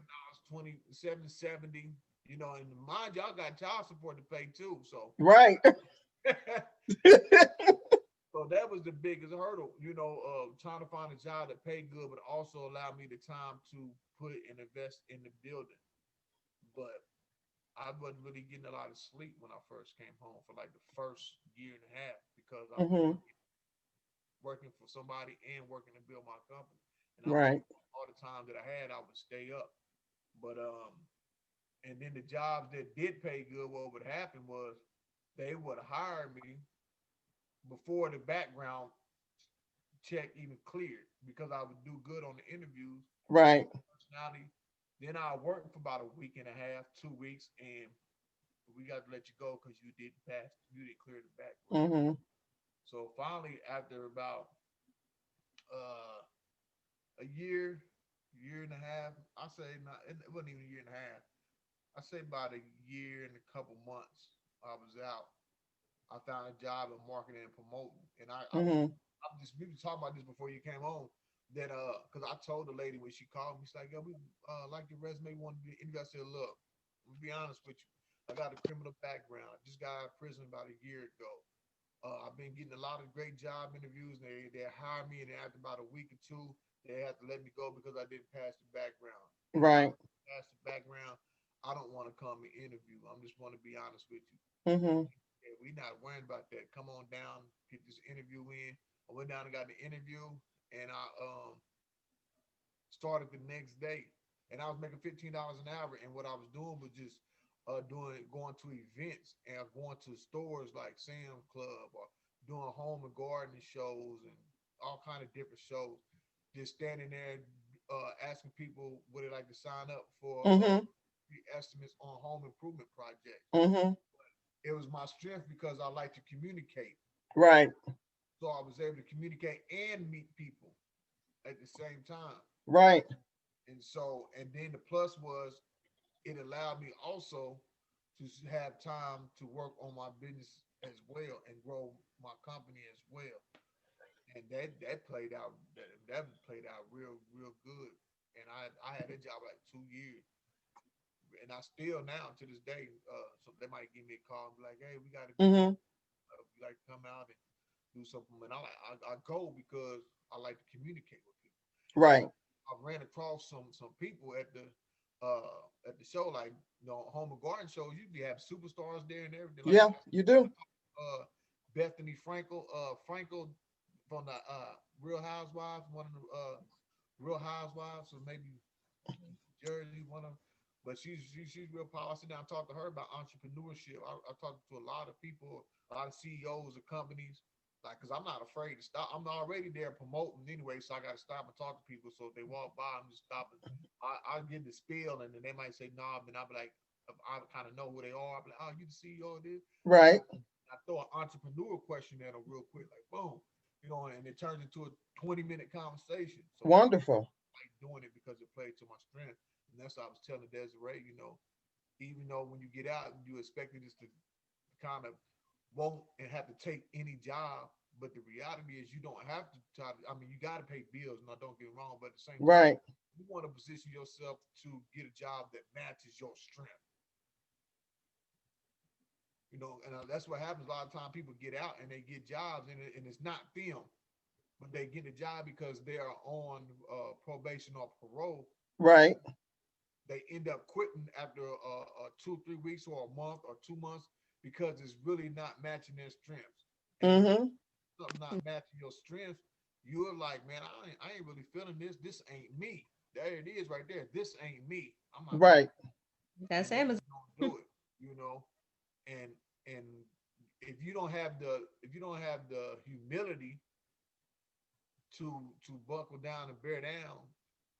S1: $7.20, $7.70. And mind y'all got child support to pay too. So
S3: Right.
S1: so that was the biggest hurdle, trying to find a job that paid good, but also allowed me the time to put and invest in the building. But I wasn't really getting a lot of sleep when I first came home for like the first year and a half because I was
S3: Mm-hmm.
S1: working for somebody and working to build my company. And I was
S3: Right.
S1: all the time that I had, I would stay up. But and then the jobs that did pay good, what would happen was they would hire me before the background check even cleared because I would do good on the interviews,
S3: Right.
S1: personality. Then I worked for about a week and a half, 2 weeks, and we got to let you go because you didn't clear the background.
S3: Mm-hmm.
S1: So finally, after about uh, a year and a half, I say not, it wasn't even a year and a half. I say about a year and a couple months, I was out. I found a job in marketing and promoting, and
S3: Mm-hmm.
S1: we were talking about this before you came on. That because I told the lady when she called me, she's like, "Yo, we like your resume. We want to be interview." I said, "Look, I'm gonna be honest with you. I got a criminal background. I just got out of prison about a year ago. I've been getting a lot of great job interviews. They hire me, and then after about a week or two, they have to let me go because I didn't pass the background. And if I
S3: Right.
S1: pass the background, I don't want to come and interview. I'm just want to be honest with you.
S3: Mm-hmm.
S1: Yeah, we not worrying about that. Come on down, get this interview in." I went down and got the interview, and I started the next day, and I was making $15 an hour. And what I was doing was just going to events and going to stores like Sam Club or doing home and garden shows and all kind of different shows. Just standing there asking people would they like to sign up for
S3: Mm-hmm.
S1: free estimates on home improvement projects.
S3: Mm-hmm.
S1: It was my strength because I like to communicate.
S3: Right.
S1: So I was able to communicate and meet people at the same time.
S3: Right.
S1: And so, and then the plus was it allowed me also to have time to work on my business as well and grow my company as well. And that played out that played out real good. And I had a job like 2 years, and I still now to this day, so they might give me a call and be like, "Hey, we got to do this.
S3: Mm-hmm.
S1: We like to come out and do something." And I go because I like to communicate with people.
S3: Right.
S1: I ran across some people at the show, like home and garden shows. You have superstars there and everything. Like
S3: Yeah, you do.
S1: Bethany Frankel from the Real Housewives, one of the Real Housewives, or maybe Jersey, one of. But she's real powerful. I sit down and talk to her about entrepreneurship. I talked to a lot of people, a lot of CEOs of companies, like, cause I'm not afraid to stop. I'm already there promoting anyway, so I got to stop and talk to people. So if they walk by, I'm just stopping. I get the spiel, and then they might say no, and I'll be like, I kind of know who they are. I'm like, oh, you the CEO of this?
S3: Right.
S1: I throw an entrepreneur question at them real quick, like boom, and it turns into a 20-minute conversation. So
S3: Wonderful.
S1: I like doing it because it played to my strength. And that's what I was telling Desiree, even though when you get out, you expected this to kind of won't and have to take any job. But the reality is you don't have to try to, I mean, you got to pay bills. Now, don't get me wrong, but at the same time,
S3: Right.
S1: you want to position yourself to get a job that matches your strength. And that's what happens. A lot of times people get out and they get jobs, and it's not them, but they get a job because they are on probation or parole.
S3: Right.
S1: They end up quitting after 2 3 weeks or a month or 2 months because it's really not matching their strengths. And when
S3: Mm-hmm.
S1: something not matching your strengths, you're like, man, I ain't really feeling this. This ain't me. There it is right there. This ain't me. I'm not
S3: Right.
S2: That's
S1: and then
S2: Amazon.
S1: you don't do it, you know. And if you don't have the humility to buckle down and bear down,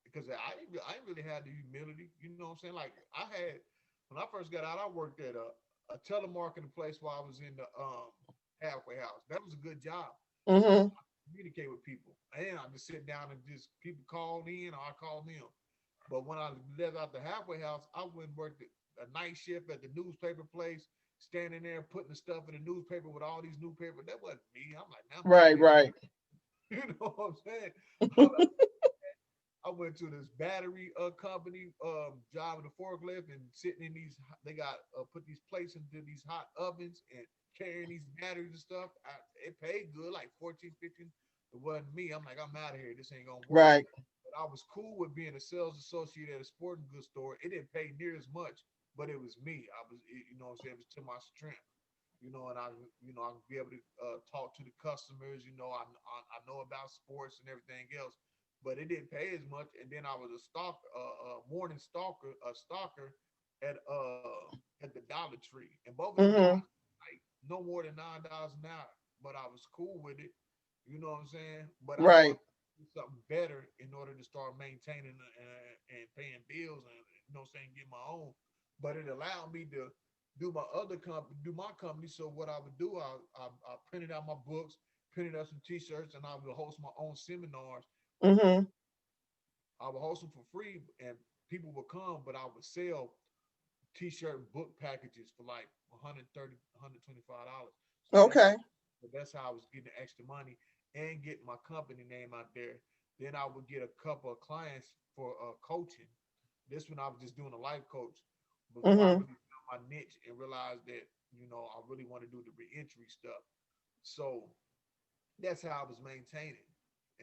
S1: because I ain't really had the humility, you know what I'm saying? Like I had when I first got out, I worked at a telemarketing place while I was in the halfway house. That was a good job.
S3: Mm-hmm.
S1: Communicate with people. And I just sit down and just people called in or I called them. But when I left out the halfway house, I went and worked a night shift at the newspaper place, standing there putting the stuff in the newspaper with all these newspapers. That wasn't me. I'm like, now I'm out
S3: Right.
S1: of here.
S3: Right.
S1: You know what I'm saying? I, I went to this battery company, driving the forklift and sitting in these. They got put these plates into these hot ovens and carrying these batteries and stuff. It paid good, like 14, 15. It wasn't me. I'm like, I'm out of here. This ain't gonna work.
S3: Right.
S1: But I was cool with being a sales associate at a sporting goods store. It didn't pay near as much, but it was me. You know what I'm saying? It was to my strength. And I can be able to talk to the customers. I know about sports and everything else, but it didn't pay as much. And then I was a stalker, morning stalker at the Dollar Tree, and both of them
S3: Mm-hmm.
S1: jobs like no more than $9 an hour. But I was cool with it. You know what I'm saying? But I knew I
S3: Right.
S1: could do something better in order to start maintaining and paying bills and get my own. But it allowed me to do my company. So what I would do, I printed out my books, printed out some T-shirts, and I would host my own seminars.
S3: Mm-hmm.
S1: I would host them for free, and people would come, but I would sell T-shirt and book packages for like $130, $125. So
S3: Okay.
S1: that's how I was getting extra money and getting my company name out there. Then I would get a couple of clients for coaching. This one I was just doing a life coach before I
S3: Mm-hmm.
S1: really found my niche and realized that I really want to do the reentry stuff. So that's how I was maintaining.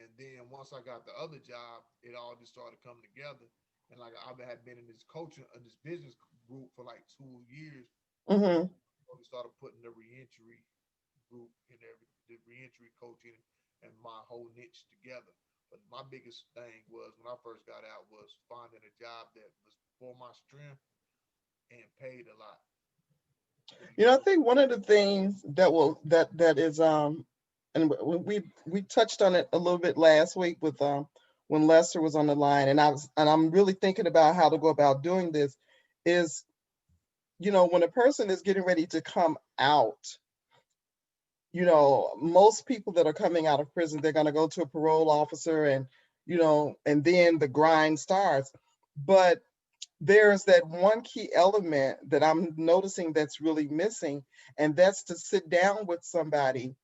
S1: And then once I got the other job, it all just started coming together. And like I had been in this coaching in this business group for like 2 years,
S3: Mm-hmm.
S1: we started putting the reentry group and the reentry coaching and my whole niche together. But my biggest thing was when I first got out was finding a job that was for my strength and paid a lot.
S3: I think one of the things that is and we touched on it a little bit last week with when Lester was on the line, and I'm really thinking about how to go about doing this, is, when a person is getting ready to come out, most people that are coming out of prison, they're going to go to a parole officer, and and then the grind starts. But there's that one key element that I'm noticing that's really missing, and that's to sit down with somebody,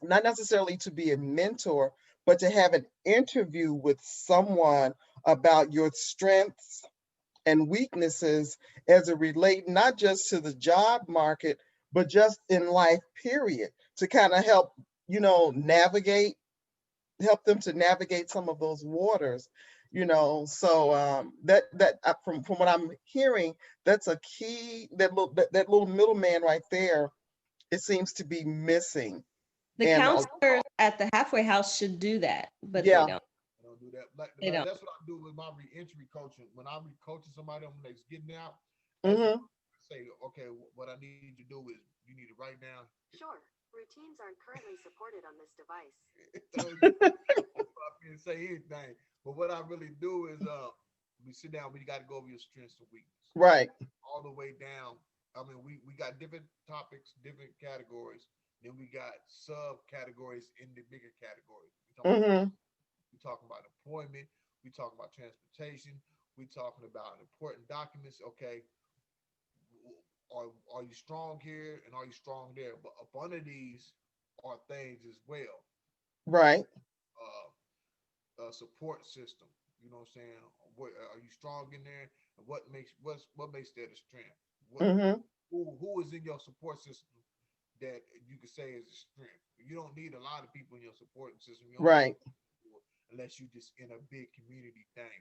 S3: not necessarily to be a mentor, but to have an interview with someone about your strengths and weaknesses as it relate not just to the job market, but just in life, period, to kind of help, navigate, help them to navigate some of those waters, so from what I'm hearing, that's a key, that little middleman right there, it seems to be missing.
S2: The
S3: And
S2: counselors at the halfway house should do that, but
S3: yeah,
S2: they don't.
S1: I don't do that. Like,
S2: They don't.
S1: that's what I do with my reentry coaching. When I'm coaching somebody when they're getting out,
S3: hmm
S1: I say, okay, what I need you to do is you need to write down.
S4: Sure. Routines aren't currently supported on this device.
S1: I can't say anything. But what I really do is we sit down, we got to go over your strengths and weaknesses.
S3: right,
S1: All the way down. I mean, we got different topics, different categories. Then we got subcategories in the bigger categories.
S3: hmm
S1: We talking about employment. We talking about transportation. We talking about important documents. Okay, are you strong here and are you strong there? But up under these are things as well.
S3: right,
S1: Support system. You know what I'm saying? What are you strong in there? And what makes that a strength? What
S3: hmm
S1: who is in your support system that you could say is a strength? You don't need a lot of people in your support system. You don't
S3: right,
S1: unless you just in a big community thing.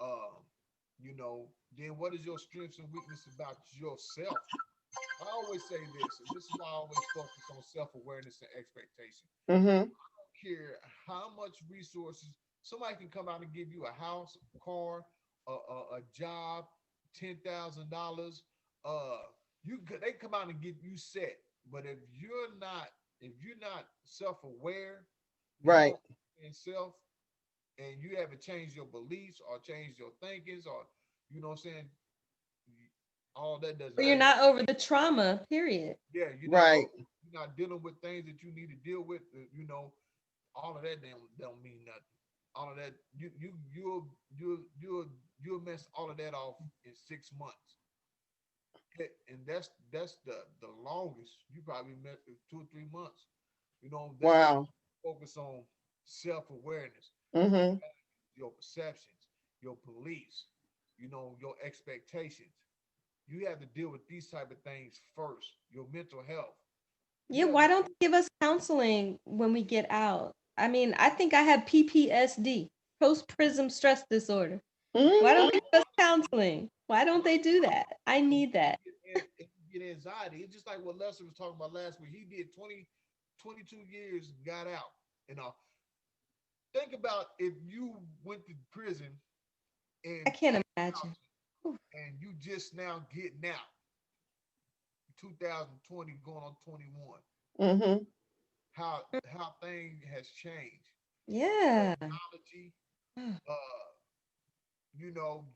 S1: Um, then what is your strengths and weaknesses about yourself? I always say this, and this is why I always focus on self-awareness and expectation.
S3: hmm
S1: Care how much resources somebody can come out and give you a house, a car, a job, $10,000. They come out and get you set. But if you're not self-aware, you
S3: right,
S1: don't in self, and you haven't changed your beliefs or changed your thinkings, or you know what I'm saying, all that doesn't
S2: Or you're
S1: mean
S2: not over the trauma, period.
S1: yeah,
S3: right,
S1: you're not dealing with things that you need to deal with. All of that don't mean nothing. All of that you'll mess all of that off in 6 months. And that's the longest. You probably met 2 or 3 months. That's why
S3: wow,
S1: I focus on self-awareness,
S3: hmm
S1: your perceptions, your beliefs, your expectations. You have to deal with these type of things first. Your mental health.
S2: Yeah,
S1: You have
S2: why
S1: to
S2: don't they give us counseling when we get out? I mean, I think I have PPSD, post-prism stress disorder. Why don't
S3: hmm
S2: they give us counseling? Why don't they do that? I need that.
S1: get anxiety. It's just like what Lester was talking about last week. He did 22 years and got out. Think about if you went to prison
S2: I
S1: in
S2: can't imagine.
S1: and you just now getting out, 2020 going on 21.
S3: hmm
S1: How things has changed.
S2: Yeah.
S1: Technology, uh,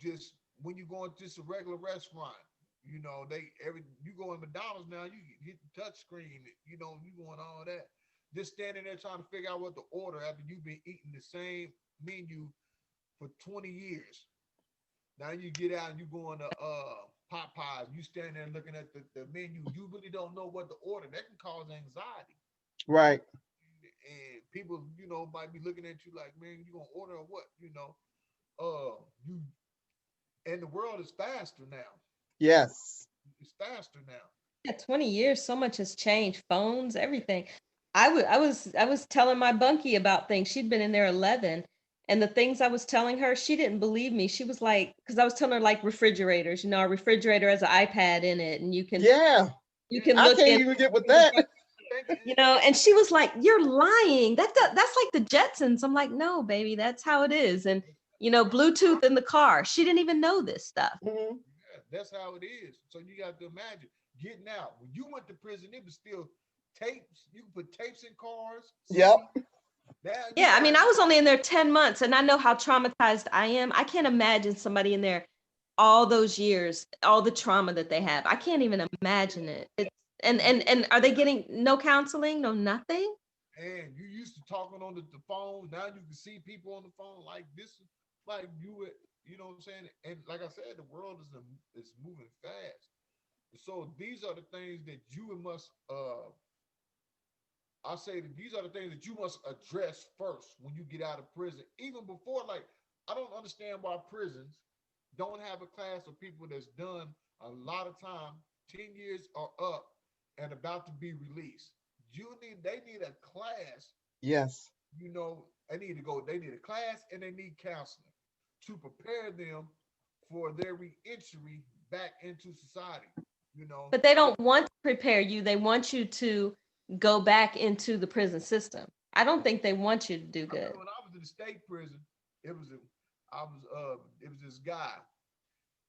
S1: just when you go into just a regular restaurant, you go in McDonald's now, you get the touch screen, you going all that. Just standing there trying to figure out what to order after you've been eating the same menu for 20 years. Now you get out and you go on to Popeyes, you stand there looking at the menu, you really don't know what to order. That can cause anxiety.
S3: right,
S1: And people, might be looking at you like, man, you gonna order or what? You and the world is faster now.
S3: yes,
S1: It's faster now.
S2: Yeah, 20 years, so much has changed. Phones, everything. I was telling my bunkie about things. She'd been in there 11, and the things I was telling her, she didn't believe me. She was like, because I was telling her like refrigerators, a refrigerator has an iPad in it, and you can
S3: yeah.
S2: you
S1: Yeah,
S2: can
S3: I
S2: look
S3: can't
S2: in,
S3: even get with that.
S2: and she was like, "You're lying. That's like the Jetsons." I'm like, "No, baby, that's how it is." And Bluetooth in the car. She didn't even know this stuff.
S3: hmm
S1: yeah, that's how it is. So you got to imagine getting out. When you went to prison, it was still tapes. You can put tapes in cars,
S3: Yep.
S1: CDs, Now you
S2: Yeah, I mean,
S1: got-
S2: I was only in there 10 months and I know how traumatized I am. I can't imagine somebody in there all those years, all the trauma that they have. I can't even imagine it. It's and are they getting no counseling, no nothing?
S1: and you used to talking on the phone. Now you can see people on the phone like this, like you know what I'm saying? And like I said, the world is moving fast. So these are the things that you must I say that these are the things that you must address first when you get out of prison. Even before, like, I don't understand why prisons don't have a class of people that's done a lot of time, 10 years or up, and about to be released. They need a class,
S3: Yes.
S1: you know, they need a class and they need counseling to prepare them for their reentry back into society, you know.
S2: But they don't want to prepare you. They want you to go back into the prison system. I don't think they want you to do
S1: I
S2: good.
S1: remember when I was in the state prison, it was this guy.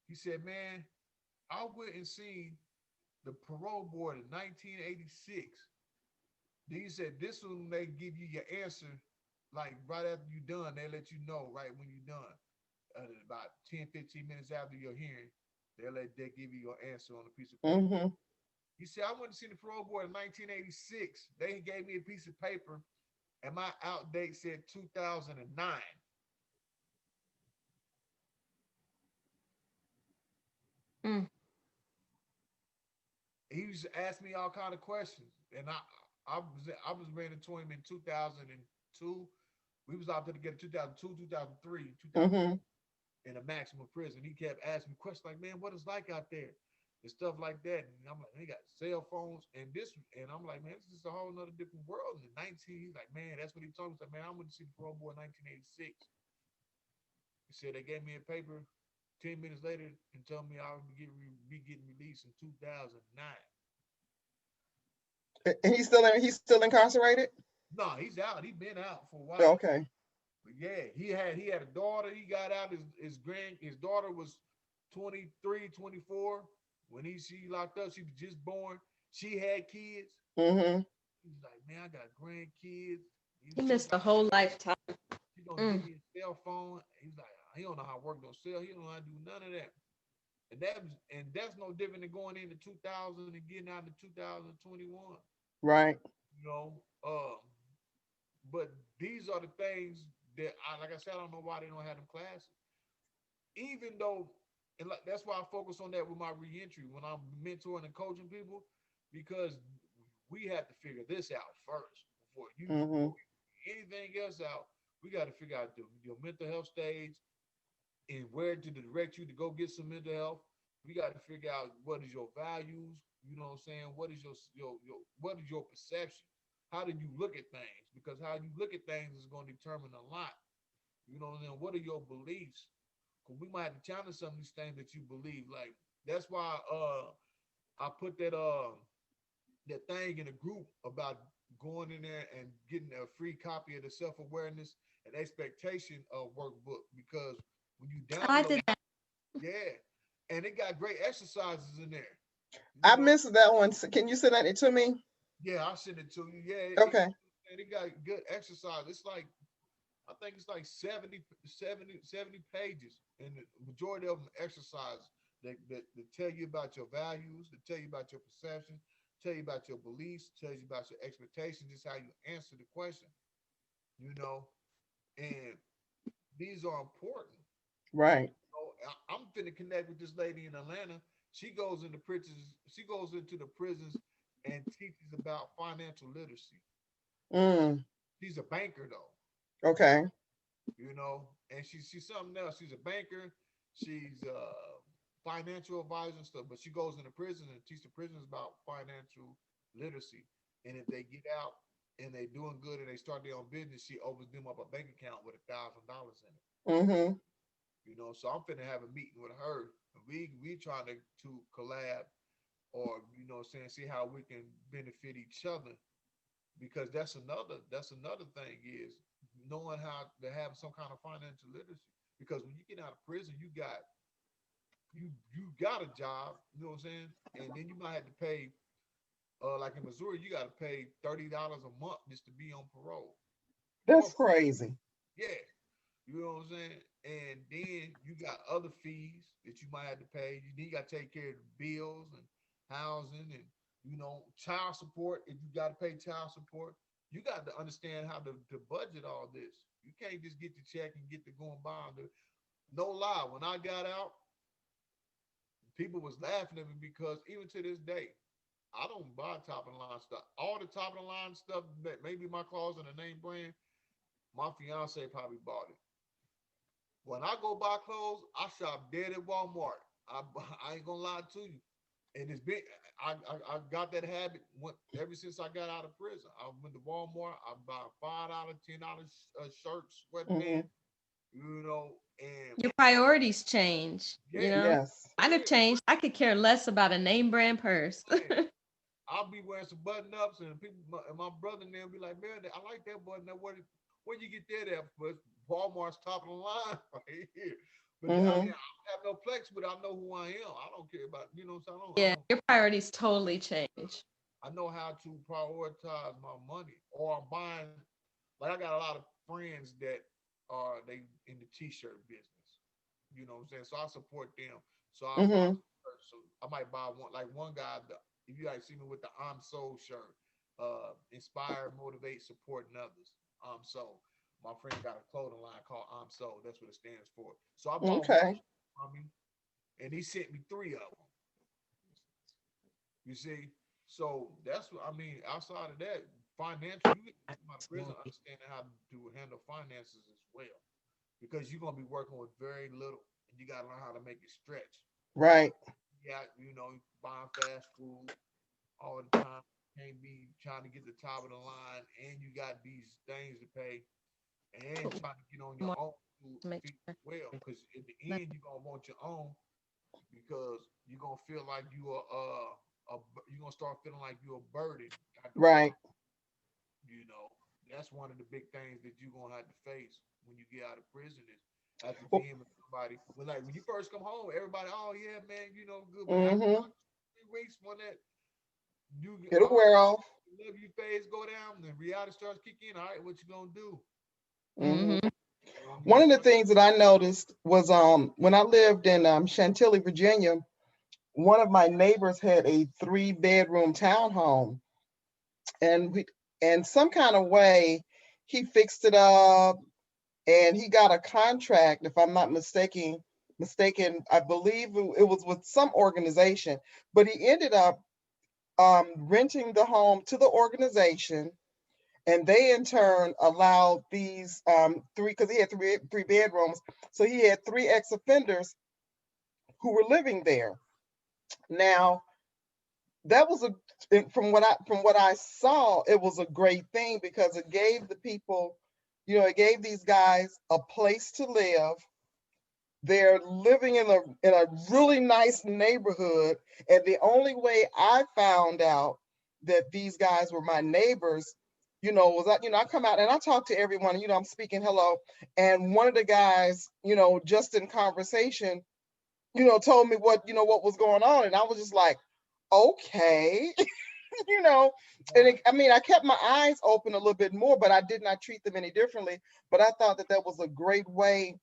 S1: He said, "Man, I went and seen the parole board in 1986. Then he said, this one they give you your answer, like right after you done, they let you know right when you done. About 10, 15 minutes after your hearing, they give you your answer on a piece of paper."
S3: Mm-hmm.
S1: He said, "I went to see the parole board in 1986. They gave me a piece of paper and my out date said 2009.
S2: Mm.
S1: He used to ask me all kind of questions, and I was renting to him in 2002. We was out there together 2002, 2003, 2000
S3: Mm-hmm.
S1: in a maximum prison. He kept asking me questions like, "Man, what it's like out there?" and stuff like that. And I'm like, "They got cell phones and this," and I'm like, "Man, this is a whole nother different world." In the 19, he's like, "Man, that's what he told me." He's like, "Man, I went to see the parole board in 1986." He said they gave me a paper 10 minutes later and told me I would be getting released in 2009.
S3: And he's still incarcerated?
S1: No, he's out. He's been out for a while.
S3: Okay.
S1: But yeah, he had a daughter. He got out. His daughter was 23, 24 when she locked up. She was just born. She had kids.
S3: Mm-hmm.
S1: He's like, "Man, I got grandkids."
S2: He missed a whole lifetime.
S1: She gonna give me a cell phone. He's like, he don't know how to work no cell. He don't know how to do none of that. And that's no different than going into 2000 and getting out in 2021.
S3: Right.
S1: You know, but these are the things that like I said, I don't know why they don't have them classes. Even though, and like, that's why I focus on that with my reentry when I'm mentoring and coaching people, because we have to figure this out first
S3: Mm-hmm.
S1: before anything else out. We got to figure out your mental health stage and where to direct you to go get some mental health. We got to figure out what is your values. You know what I'm saying? What is your what is your perception? How do you look at things? Because how you look at things is going to determine a lot. You know what I'm saying? What are your beliefs? Because we might have to challenge some of these things that you believe. Like that's why I put that thing in a group about going in there and getting a free copy of the self-awareness and expectation workbook, because when you
S2: Oh, I
S1: download,
S2: did that.
S1: yeah, and it got great exercises in there. You
S3: I
S1: know,
S3: missed that one. Can you send that to me?
S1: yeah, I'll send it to you. Yeah,
S3: Okay.
S1: it got good exercise. It's like I think it's like 70 pages, and the majority of them exercises that tell you about your values, that tell you about your perception, tell you about your beliefs, tell you about your expectations, just how you answer the question. You know, and these are important.
S3: Right.
S1: So I'm finna connect with this lady in Atlanta. She goes into prisons. She goes into the prisons and teaches about financial literacy.
S3: Mm.
S1: She's a banker though,
S3: Okay.
S1: you know, and she's something else. She's a banker. She's a financial advisor and stuff. But she goes into prison and teaches the prisoners about financial literacy. And if they get out and they doing good and they start their own business, she opens them up a bank account with $1,000 in it.
S3: Mm-hmm.
S1: You know, so I'm finna have a meeting with her. We trying to collab, or you know, saying see how we can benefit each other, because that's another thing is knowing how to have some kind of financial literacy. Because when you get out of prison, you got a job, you know what I'm saying, and then you might have to pay. Like in Missouri, you got to pay $30 a month just to be on parole.
S3: That's crazy.
S1: Yeah, you know what I'm saying? And then you got other fees that you might have to pay. You got to take care of the bills and housing and child support. If you got to pay child support, you got to understand how to budget all this. You can't just get the check and get to going by. No lie, when I got out, people was laughing at me because even to this day, I don't buy top of the line stuff. All the top of the line stuff that maybe my clothes and the name brand, my fiance probably bought it. When I go buy clothes, I shop dead at Walmart. I, I ain't gonna lie to you. And it's been I got that habit ever since I got out of prison. I went to Walmart. I buy $5, $10 shirts,
S3: Hmm.
S1: sweatpants, and
S2: Your priorities change,
S1: yeah,
S3: Yes.
S2: I'd have
S1: yeah,
S2: changed. I could care less about a name brand purse.
S1: man. I'll be wearing some button ups, and my brother and them be like, man, I like that button up. Where you get that at? But Walmart's top of the line right here. But
S3: Hmm.
S1: again, I don't have no flex, but I know who I am. I don't care about what I'm saying.
S2: Yeah, your priorities totally change.
S1: I know how to prioritize my money, or I'm buying. Like I got a lot of friends that are they in the t-shirt business. You know what I'm saying? So I support them. So I buy.
S3: Hmm.
S1: So I might buy one. Like one guy, if you guys see me with the I'm Sold shirt, inspire, motivate, support others. So my friend got a clothing line called I'm Sold. That's what it stands for. So I bought one
S3: Okay.
S1: from him, and he sent me three of them. You see, so that's what I mean. Outside of that, financial, you get out of prison understanding how to handle finances as well, because you're gonna be working with very little, and you gotta learn how to make it stretch.
S3: Right.
S1: Yeah, buying fast food all the time. Can't be trying to get the top of the line, and you got these things to pay, and trying to get on your
S2: More
S1: own
S2: to make
S1: feet
S2: sure.
S1: as well. Because in the end, you're gonna want your own, because you're gonna feel like you're gonna start feeling like you're a burden after a
S3: Right.
S1: while. You know, that's one of the big things that you're gonna have to face when you get out of prison is after
S3: Well,
S1: being with somebody. When you first come home, everybody, oh yeah, man, good. But after
S3: hmm.
S1: about 3 weeks, when that you
S3: It'll wear off.
S1: love you phase go down, the reality starts kicking in. All right, what you gonna do?
S3: Hmm.
S2: Hmm.
S1: You
S3: One of the
S1: start.
S3: things that I noticed was when I lived in Chantilly, Virginia, one of my neighbors had a 3-bedroom townhome, and we and some kind of way he fixed it up, and he got a contract, if I'm not mistaken, I believe it was with some organization, but he ended up renting the home to the organization, and they in turn allowed these three, because he had three bedrooms, so he had 3 ex-offenders who were living there. Now that was from what I saw, it was a great thing because it gave the people, it gave these guys a place to live. They're living in a really nice neighborhood, and the only way I found out that these guys were my neighbors, was I come out and I talk to everyone, I'm speaking hello, and one of the guys, just in conversation, told me what was going on, and I was just like, okay, you know, and
S1: Right.
S3: I mean, I kept my eyes open a little bit more, but I did not treat them any differently. But I thought that was a great way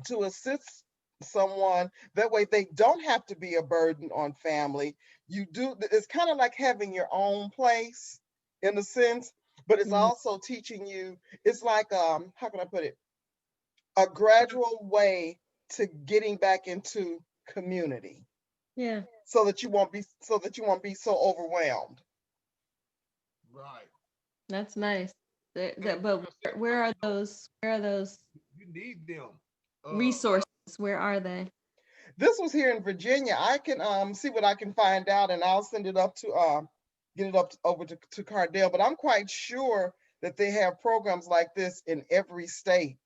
S3: to assist someone. That way they don't have to be a burden on family. It's kind of like having your own place in a sense, but it's
S2: Hmm.
S3: also teaching you, it's like, how can I put it? A gradual way to getting back into community
S2: Yeah,
S3: so that you won't be so overwhelmed.
S1: Right.
S2: that's nice.
S1: And
S2: But
S1: like I said,
S2: where are those? Where are those
S1: you need them. Uh,
S2: resources? Where are they?
S3: This was here in Virginia. I can see what I can find out, and I'll send it up to get it over to Cardell. But I'm quite sure that they have programs like this in every state.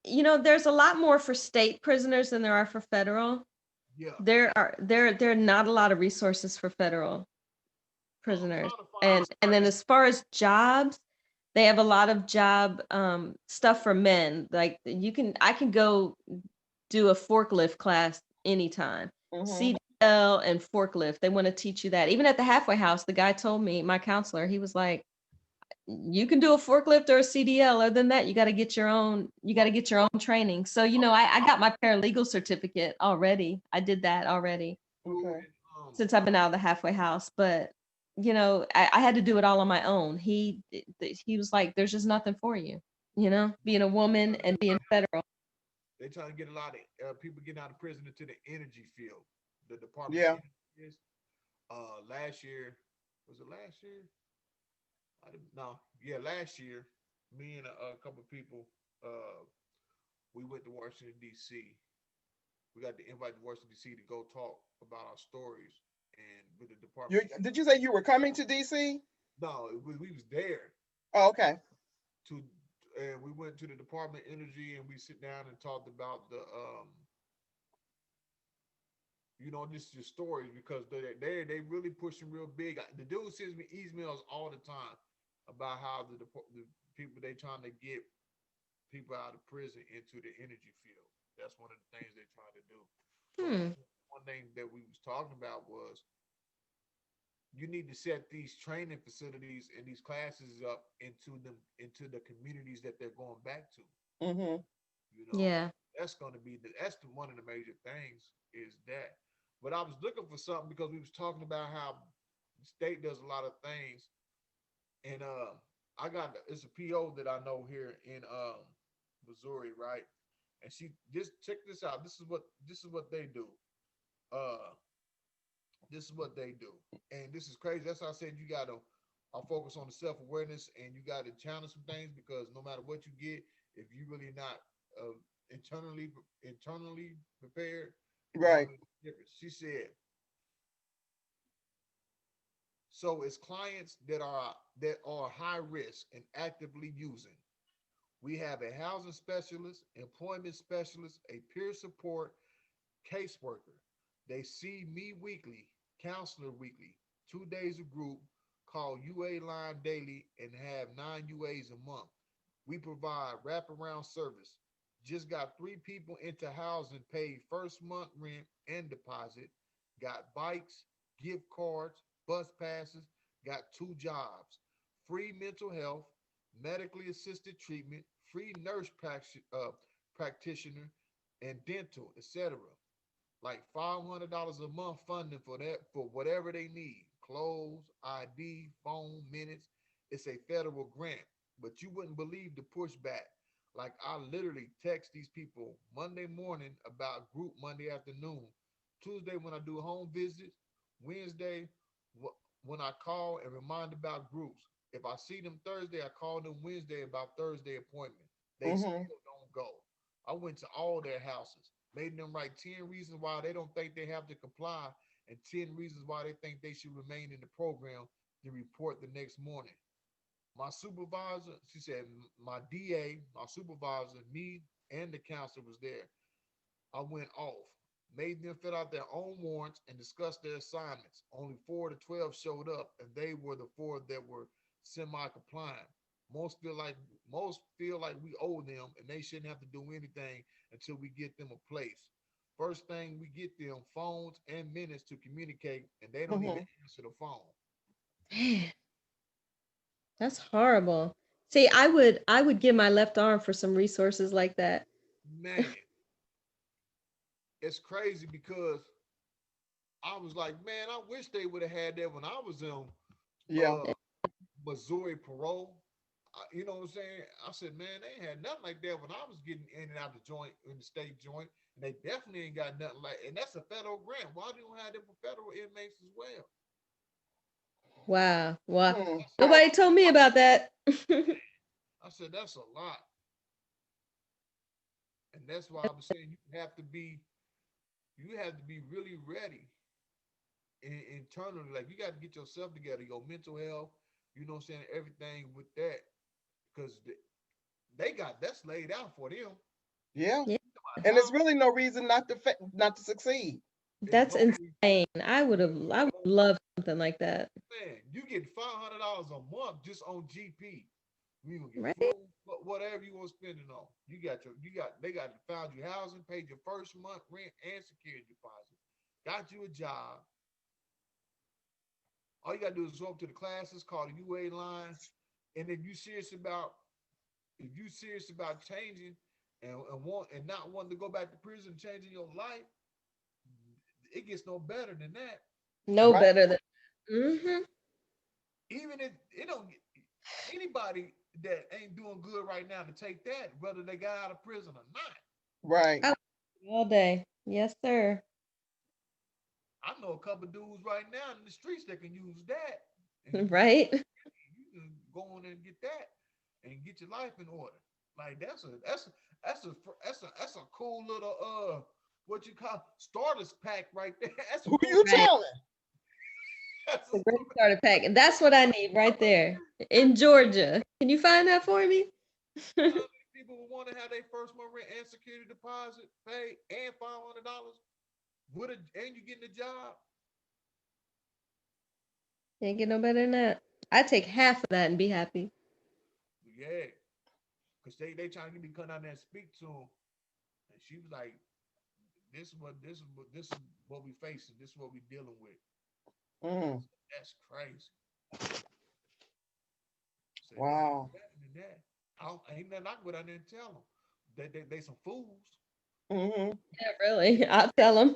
S2: There's a lot more for state prisoners than there are for federal.
S1: yeah.
S2: There are not a lot of resources for federal
S1: I'm
S2: prisoners.
S1: trying to find
S2: And then
S1: somebody.
S2: as far as jobs, they have a lot of job stuff for men. Like I can go do a forklift class anytime.
S3: Hmm.
S2: CDL and forklift. They want to teach you that. Even at the halfway house, the guy told me, my counselor, he was like, you can do a forklift or a CDL. Other than that, you got to get your own, training. So, I got my paralegal certificate already. I did that already
S3: Okay.
S2: since I've been out of the halfway house. But, I had to do it all on my own. He was like, there's just nothing for you, being a woman and being federal.
S1: They trying to get a lot of people getting out of prison into the energy field. The Department
S3: Yeah.
S1: of Energy is. Last year, was it last year? I didn't know. Yeah, last year, me and a couple of people, we went to Washington D.C. We got the invite to Washington D.C. to go talk about our stories and with the department.
S3: Did you say you were coming to DC?
S1: No, we was there
S3: Oh, okay.
S1: to, and we went to the Department of Energy and we sit down and talked about the this is your stories because they really pushing real big. The dude sends me emails all the time about how the people they trying to get people out of prison into the energy field. That's one of the things they're trying to do. One thing that we was talking about was you need to set these training facilities and these classes up into the communities that they're going back to.
S3: Mm-hmm.
S2: Yeah.
S1: That's going to be one of the major things is that. But I was looking for something because we was talking about how the state does a lot of things, and it's a PO that I know here in Missouri, right? And she just check this out. This is what they do. This is what they do, and this is crazy. That's why I said you gotta focus on the self-awareness, and you gotta challenge some things because no matter what you get, if you really not internally prepared,
S3: Right.
S1: she said, so it's clients that are high risk and actively using. We have a housing specialist, employment specialist, a peer support caseworker. They see me weekly, counselor weekly, 2 days a group, call UA line daily, and have 9 UAs a month. We provide wraparound service. Just got 3 people into housing, paid first month rent and deposit, got bikes, gift cards, bus passes, got 2 jobs, free mental health, medically assisted treatment, free nurse practitioner, and dental, etc. Like $500 a month funding for that for whatever they need, clothes, ID, phone, minutes. It's a federal grant, but you wouldn't believe the pushback. Like I literally text these people Monday morning about group Monday afternoon, Tuesday when I do home visits, Wednesday when I call and remind about groups. If I see them Thursday, I call them Wednesday about Thursday appointment. They still
S3: Mm-hmm.
S1: don't go. I went to all their houses, made them write 10 reasons why they don't think they have to comply and 10 reasons why they think they should remain in the program to report the next morning. My supervisor, she said, my DA, my supervisor, me, and the counselor was there. I went off, made them fill out their own warrants and discuss their assignments. Only 4 to 12 showed up, and they were the 4 that were semi-compliant. Most feel like we owe them, and they shouldn't have to do anything until we get them a place. First thing we get them phones and minutes to communicate, and they don't even
S3: Mm-hmm.
S1: answer the phone.
S2: Man, that's horrible. See, I would give my left arm for some resources like that.
S1: Man, it's crazy because I was like, man, I wish they would have had that when I was in
S3: Yeah.
S1: uh, Missouri parole. You know what I'm saying? I said, man, they ain't had nothing like that when I was getting in and out the joint in the state joint, and they definitely ain't got nothing like. And that's a federal grant. Why do you have them for federal inmates as well?
S2: Wow. Wow.
S3: Hmm.
S2: Nobody told me about that.
S1: I said that's a lot, and that's why I'm saying you have to be really ready internally. Like you got to get yourself together, your mental health. You know what I'm saying? Everything with that, because they got that's laid out for them.
S3: Yeah.
S2: Yeah,
S3: And there's really no reason not to succeed.
S1: It's
S2: that's
S1: no reason.
S2: insane. I would love something like that.
S1: Man, you get $500 a month just on GP. You gonna get
S2: Right?
S1: food, whatever you want to spend it on. They got found you housing, paid your first month rent and security deposit, got you a job. All you gotta do is go up to the classes, call the UA line, And if you serious about changing and not wanting to go back to prison, changing your life, it gets no better than that.
S2: No
S3: Right.
S2: better than. Hmm.
S1: Even if it don't get anybody that ain't doing good right now to take that, whether they got out of prison or not.
S3: Right.
S2: All day. Yes, sir.
S1: I know a couple dudes right now in the streets that can use that. And
S2: Right?
S1: you can go on and get that and get your life in order. Like that's a cool little what you call starters pack right there. That's a
S3: Who
S1: cool
S3: you
S2: Right.
S3: telling?
S1: that's
S2: The great starter pack. And that's what I need right there in Georgia. Can you find that for me?
S1: people who want to have their first month rent and security deposit paid and $500 with and you getting a job.
S2: Can't get no better than that. I take half of that and be happy.
S1: Yeah, because they trying to get me come down there and speak to them, and she was like, this is what we facing. This is what we dealing with."
S3: Mm,
S1: That's crazy. Say
S3: wow.
S1: better than that. Ain't nothing I can go down there and tell them. They some fools.
S3: Hmm.
S2: Yeah, really. I'll tell them.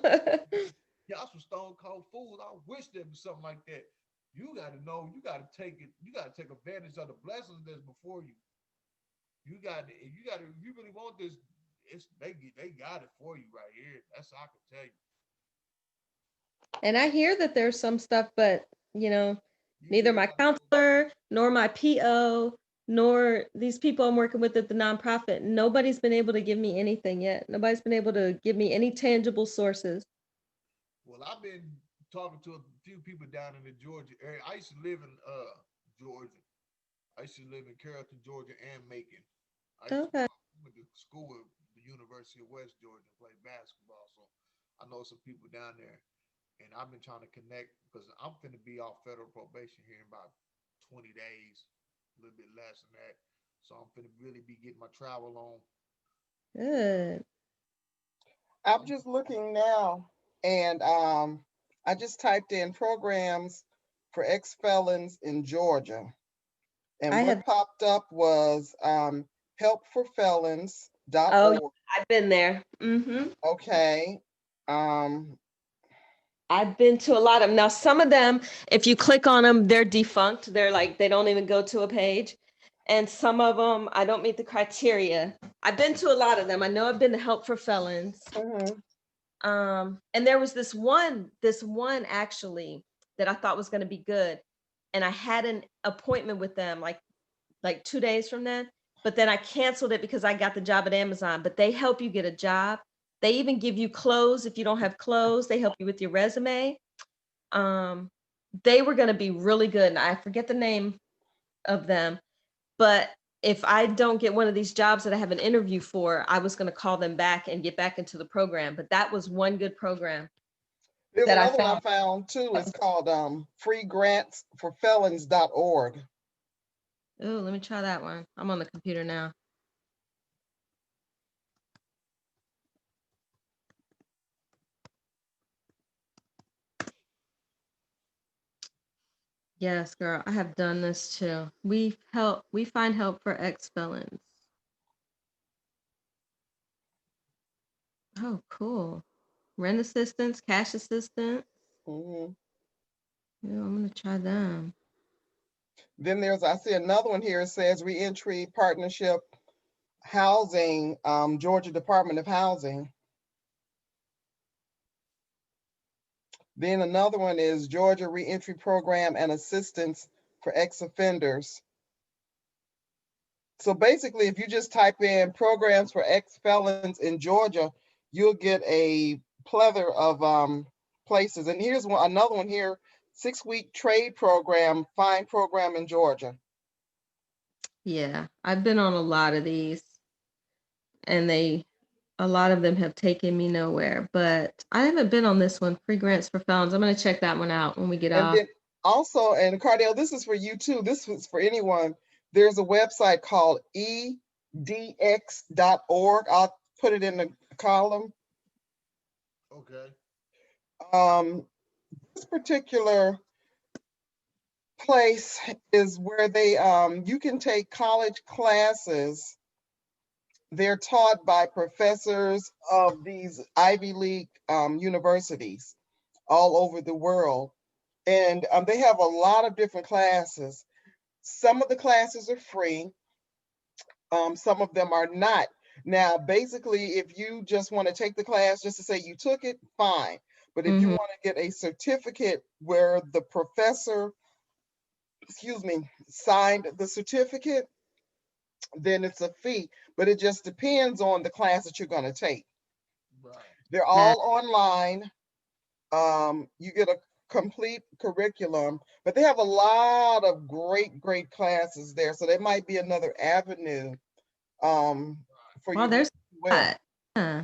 S1: Y'all some stone cold fools. I wish there was something like that. You got to know. You got to take it. You got to take advantage of the blessings that's before you. You got to. You got to. If you really want this, they got it for you right here. That's all I can tell you.
S2: And I hear that there's some stuff, but
S1: You
S2: neither
S1: just
S2: my
S1: got to know.
S2: counselor nor my PO nor these people I'm working with at the nonprofit, nobody's been able to give me anything yet. Nobody's been able to give me any tangible sources.
S1: Well, I've been talking to a few people down in the Georgia area. I used to live in Georgia. I used to live in Carrollton, Georgia, and Macon.
S2: Okay.
S1: I went to school at the University of West Georgia and played basketball, so I know some people down there. And I've been trying to connect because I'm finna be off federal probation here in about 20 days, a little bit less than that. So I'm finna really be getting my travel on. And
S2: Good.
S3: I'm
S1: I'm
S3: just looking now, and I just typed in programs for ex-felons in Georgia. And
S2: I have.
S3: what popped up was
S2: Oh,
S3: helpforfelons.org.
S2: I've been there.
S3: Okay. Um,
S2: I've been to a lot of them. Now, some of them, if you click on them, they're defunct. They're like, they don't even go to a page. And some of them, I don't meet the criteria. I've been to a lot of them. I know I've been to Help for Felons.
S3: mhm.
S2: And there was this one actually that I thought was going to be good. And I had an appointment with them like 2 days from then, but then I canceled it because I got the job at Amazon. But they help you get a job. They even give you clothes if you don't have clothes. They help you with your resume. Um, they were going to be really good, and I forget the name of them. But if I don't get one of these jobs that I have an interview for, I was going to call them back and get back into the program. But that was one good program
S3: There's
S2: that I
S3: another one I
S2: found.
S3: found too. It's called freegrantsforfelons.org.
S2: Oh, let me try that one. I'm on the computer now. Yes, girl, I have done this too. We find help for ex-felons. Oh, cool. Rent assistance, cash assistance.
S3: Hmm.
S2: Yeah, I'm gonna try them.
S3: Then I see another one here. It says Reentry Partnership Housing, Georgia Department of Housing. Then another one is Georgia Reentry Program and Assistance for Ex-Offenders. So basically, if you just type in programs for ex-felons in Georgia, you'll get a plethora of places. And here's another one here, 6-week trade program, fine program in Georgia.
S2: Yeah, I've been on a lot of these, and a lot of them have taken me nowhere. But I haven't been on this one, free grants for felons. I'm gonna check that one out when we get
S3: And
S2: off.
S3: then also, and Cardell, this is for you too. This is for anyone. There's a website called edx.org. I'll put it in the column.
S1: okay.
S3: This particular place is where they, you can take college classes. They're taught by professors of these Ivy League universities all over the world. And they have a lot of different classes. Some of the classes are free. Some of them are not. Now, basically, if you just want to take the class just to say you took it, fine. But if you
S2: Mhm.
S3: want to get a certificate where the professor, excuse me, signed the certificate, then it's a fee. But it just depends on the class that you're going to take.
S1: Right.
S3: They're all online. You get a complete curriculum, but they have a lot of great classes there. So there might be another avenue for
S2: Well,
S3: you.
S2: there's
S3: Well,
S2: that. Huh.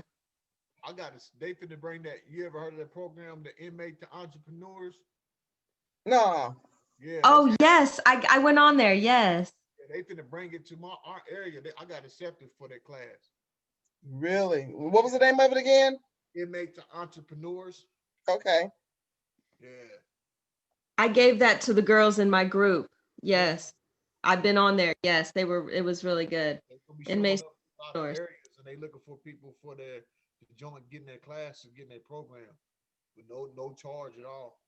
S1: I got to, they finna bring that. You ever heard of that program, the Inmate to Entrepreneurs?
S3: no,
S1: Yeah.
S2: Oh, yes. I went on there. Yes.
S1: They finna bring it to our area. I got accepted for that class.
S3: really. What was the name of it again?
S1: Inmate to Entrepreneurs.
S3: Okay.
S1: Yeah.
S2: I gave that to the girls in my group. Yes. I've been on there. Yes. It was really good.
S1: They gonna be
S2: In
S1: showing
S2: Mason
S1: up in a lot of
S2: stores.
S1: areas, and they looking for people for their to join, getting their classes, getting their program with no charge at all.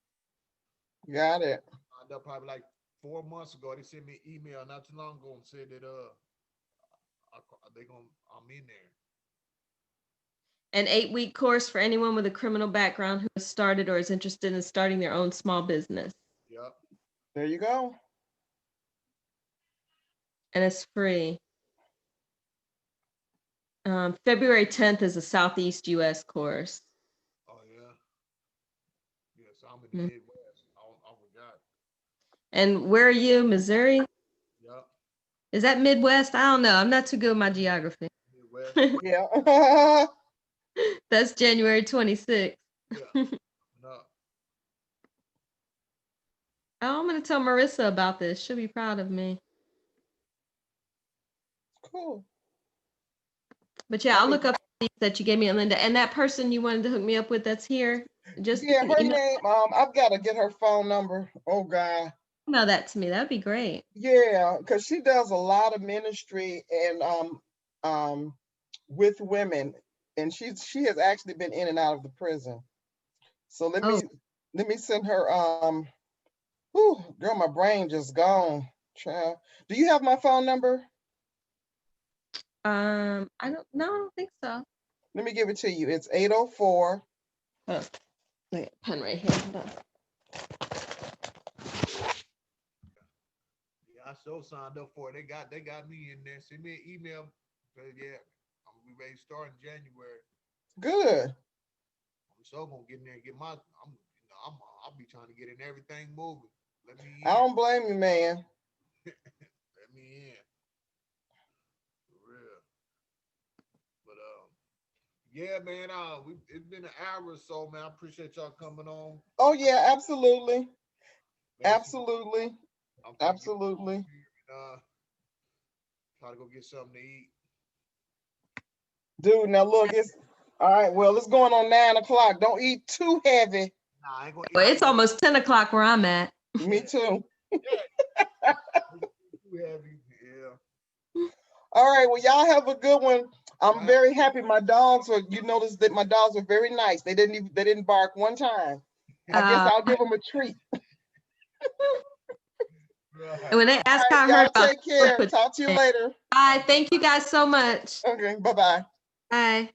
S3: Got it.
S1: Signed up probably like 4 months ago. They sent me an email not too long ago and said that I'm in there.
S2: An 8-week course for anyone with a criminal background who has started or is interested in starting their own small business.
S1: Yep.
S3: There you go.
S2: And it's free. February 10th is a Southeast US course.
S1: Oh yeah. Yes, I'm in the
S2: Mm.
S1: Midwest. I forgot.
S2: And where are you, Missouri?
S1: Yep.
S2: Is that Midwest? I don't know. I'm not too good with my geography.
S1: Midwest.
S3: Yeah.
S2: That's January 26th.
S1: Yeah. No.
S2: Oh, I'm going to tell Marissa about this. She'll be proud of me.
S3: Cool.
S2: But yeah, I'll look up these that you gave me, Linda. And that person you wanted to hook me up with that's here, just
S3: Yeah, her
S2: email
S3: name. I've got to get her phone number. Oh God.
S2: that to me. That'd be great.
S3: Yeah, because she does a lot of ministry and with women, and she has actually been in and out of the prison. So let
S2: Oh.
S3: me send her whew, girl, my brain just gone. Child. Do you have my phone number?
S2: I don't think so.
S3: Let me give it to you. It's 804.
S2: Oh, wait, pen right here. Hold on.
S1: Yeah, I so signed up for it. They got me in there. Send me an email. Yeah, I'm gonna be ready to start in January.
S3: Good.
S1: I'm so gonna get in there and get I'll be trying to get in everything moving. Let me in.
S3: I don't blame you, man.
S1: Let me in. For real. But yeah, man. It's been an hour or so, man. I appreciate y'all coming on.
S3: Oh yeah, absolutely.
S1: Man,
S3: Absolutely.
S1: I'm finna
S3: Absolutely.
S1: try to go get something to eat.
S3: Dude, now look, it's all right. Well, it's going on 9 o'clock. Don't eat too heavy.
S1: Nah, I ain't gonna
S2: Well,
S1: eat
S2: it's almost 10 o'clock where I'm at.
S3: Me too.
S1: too heavy. Yeah.
S3: All right. Well, y'all have a good one. I'm
S1: Right.
S3: very happy. My dogs were, you noticed that my dogs were very nice. They didn't bark one time. I guess I'll give them a treat.
S1: Right.
S2: When they ask
S3: All
S2: how I
S3: right,
S2: heard
S3: y'all
S2: about
S3: take care. Talk to you later.
S2: Bye. Thank you guys so much.
S3: Okay, bye-bye.
S2: Bye.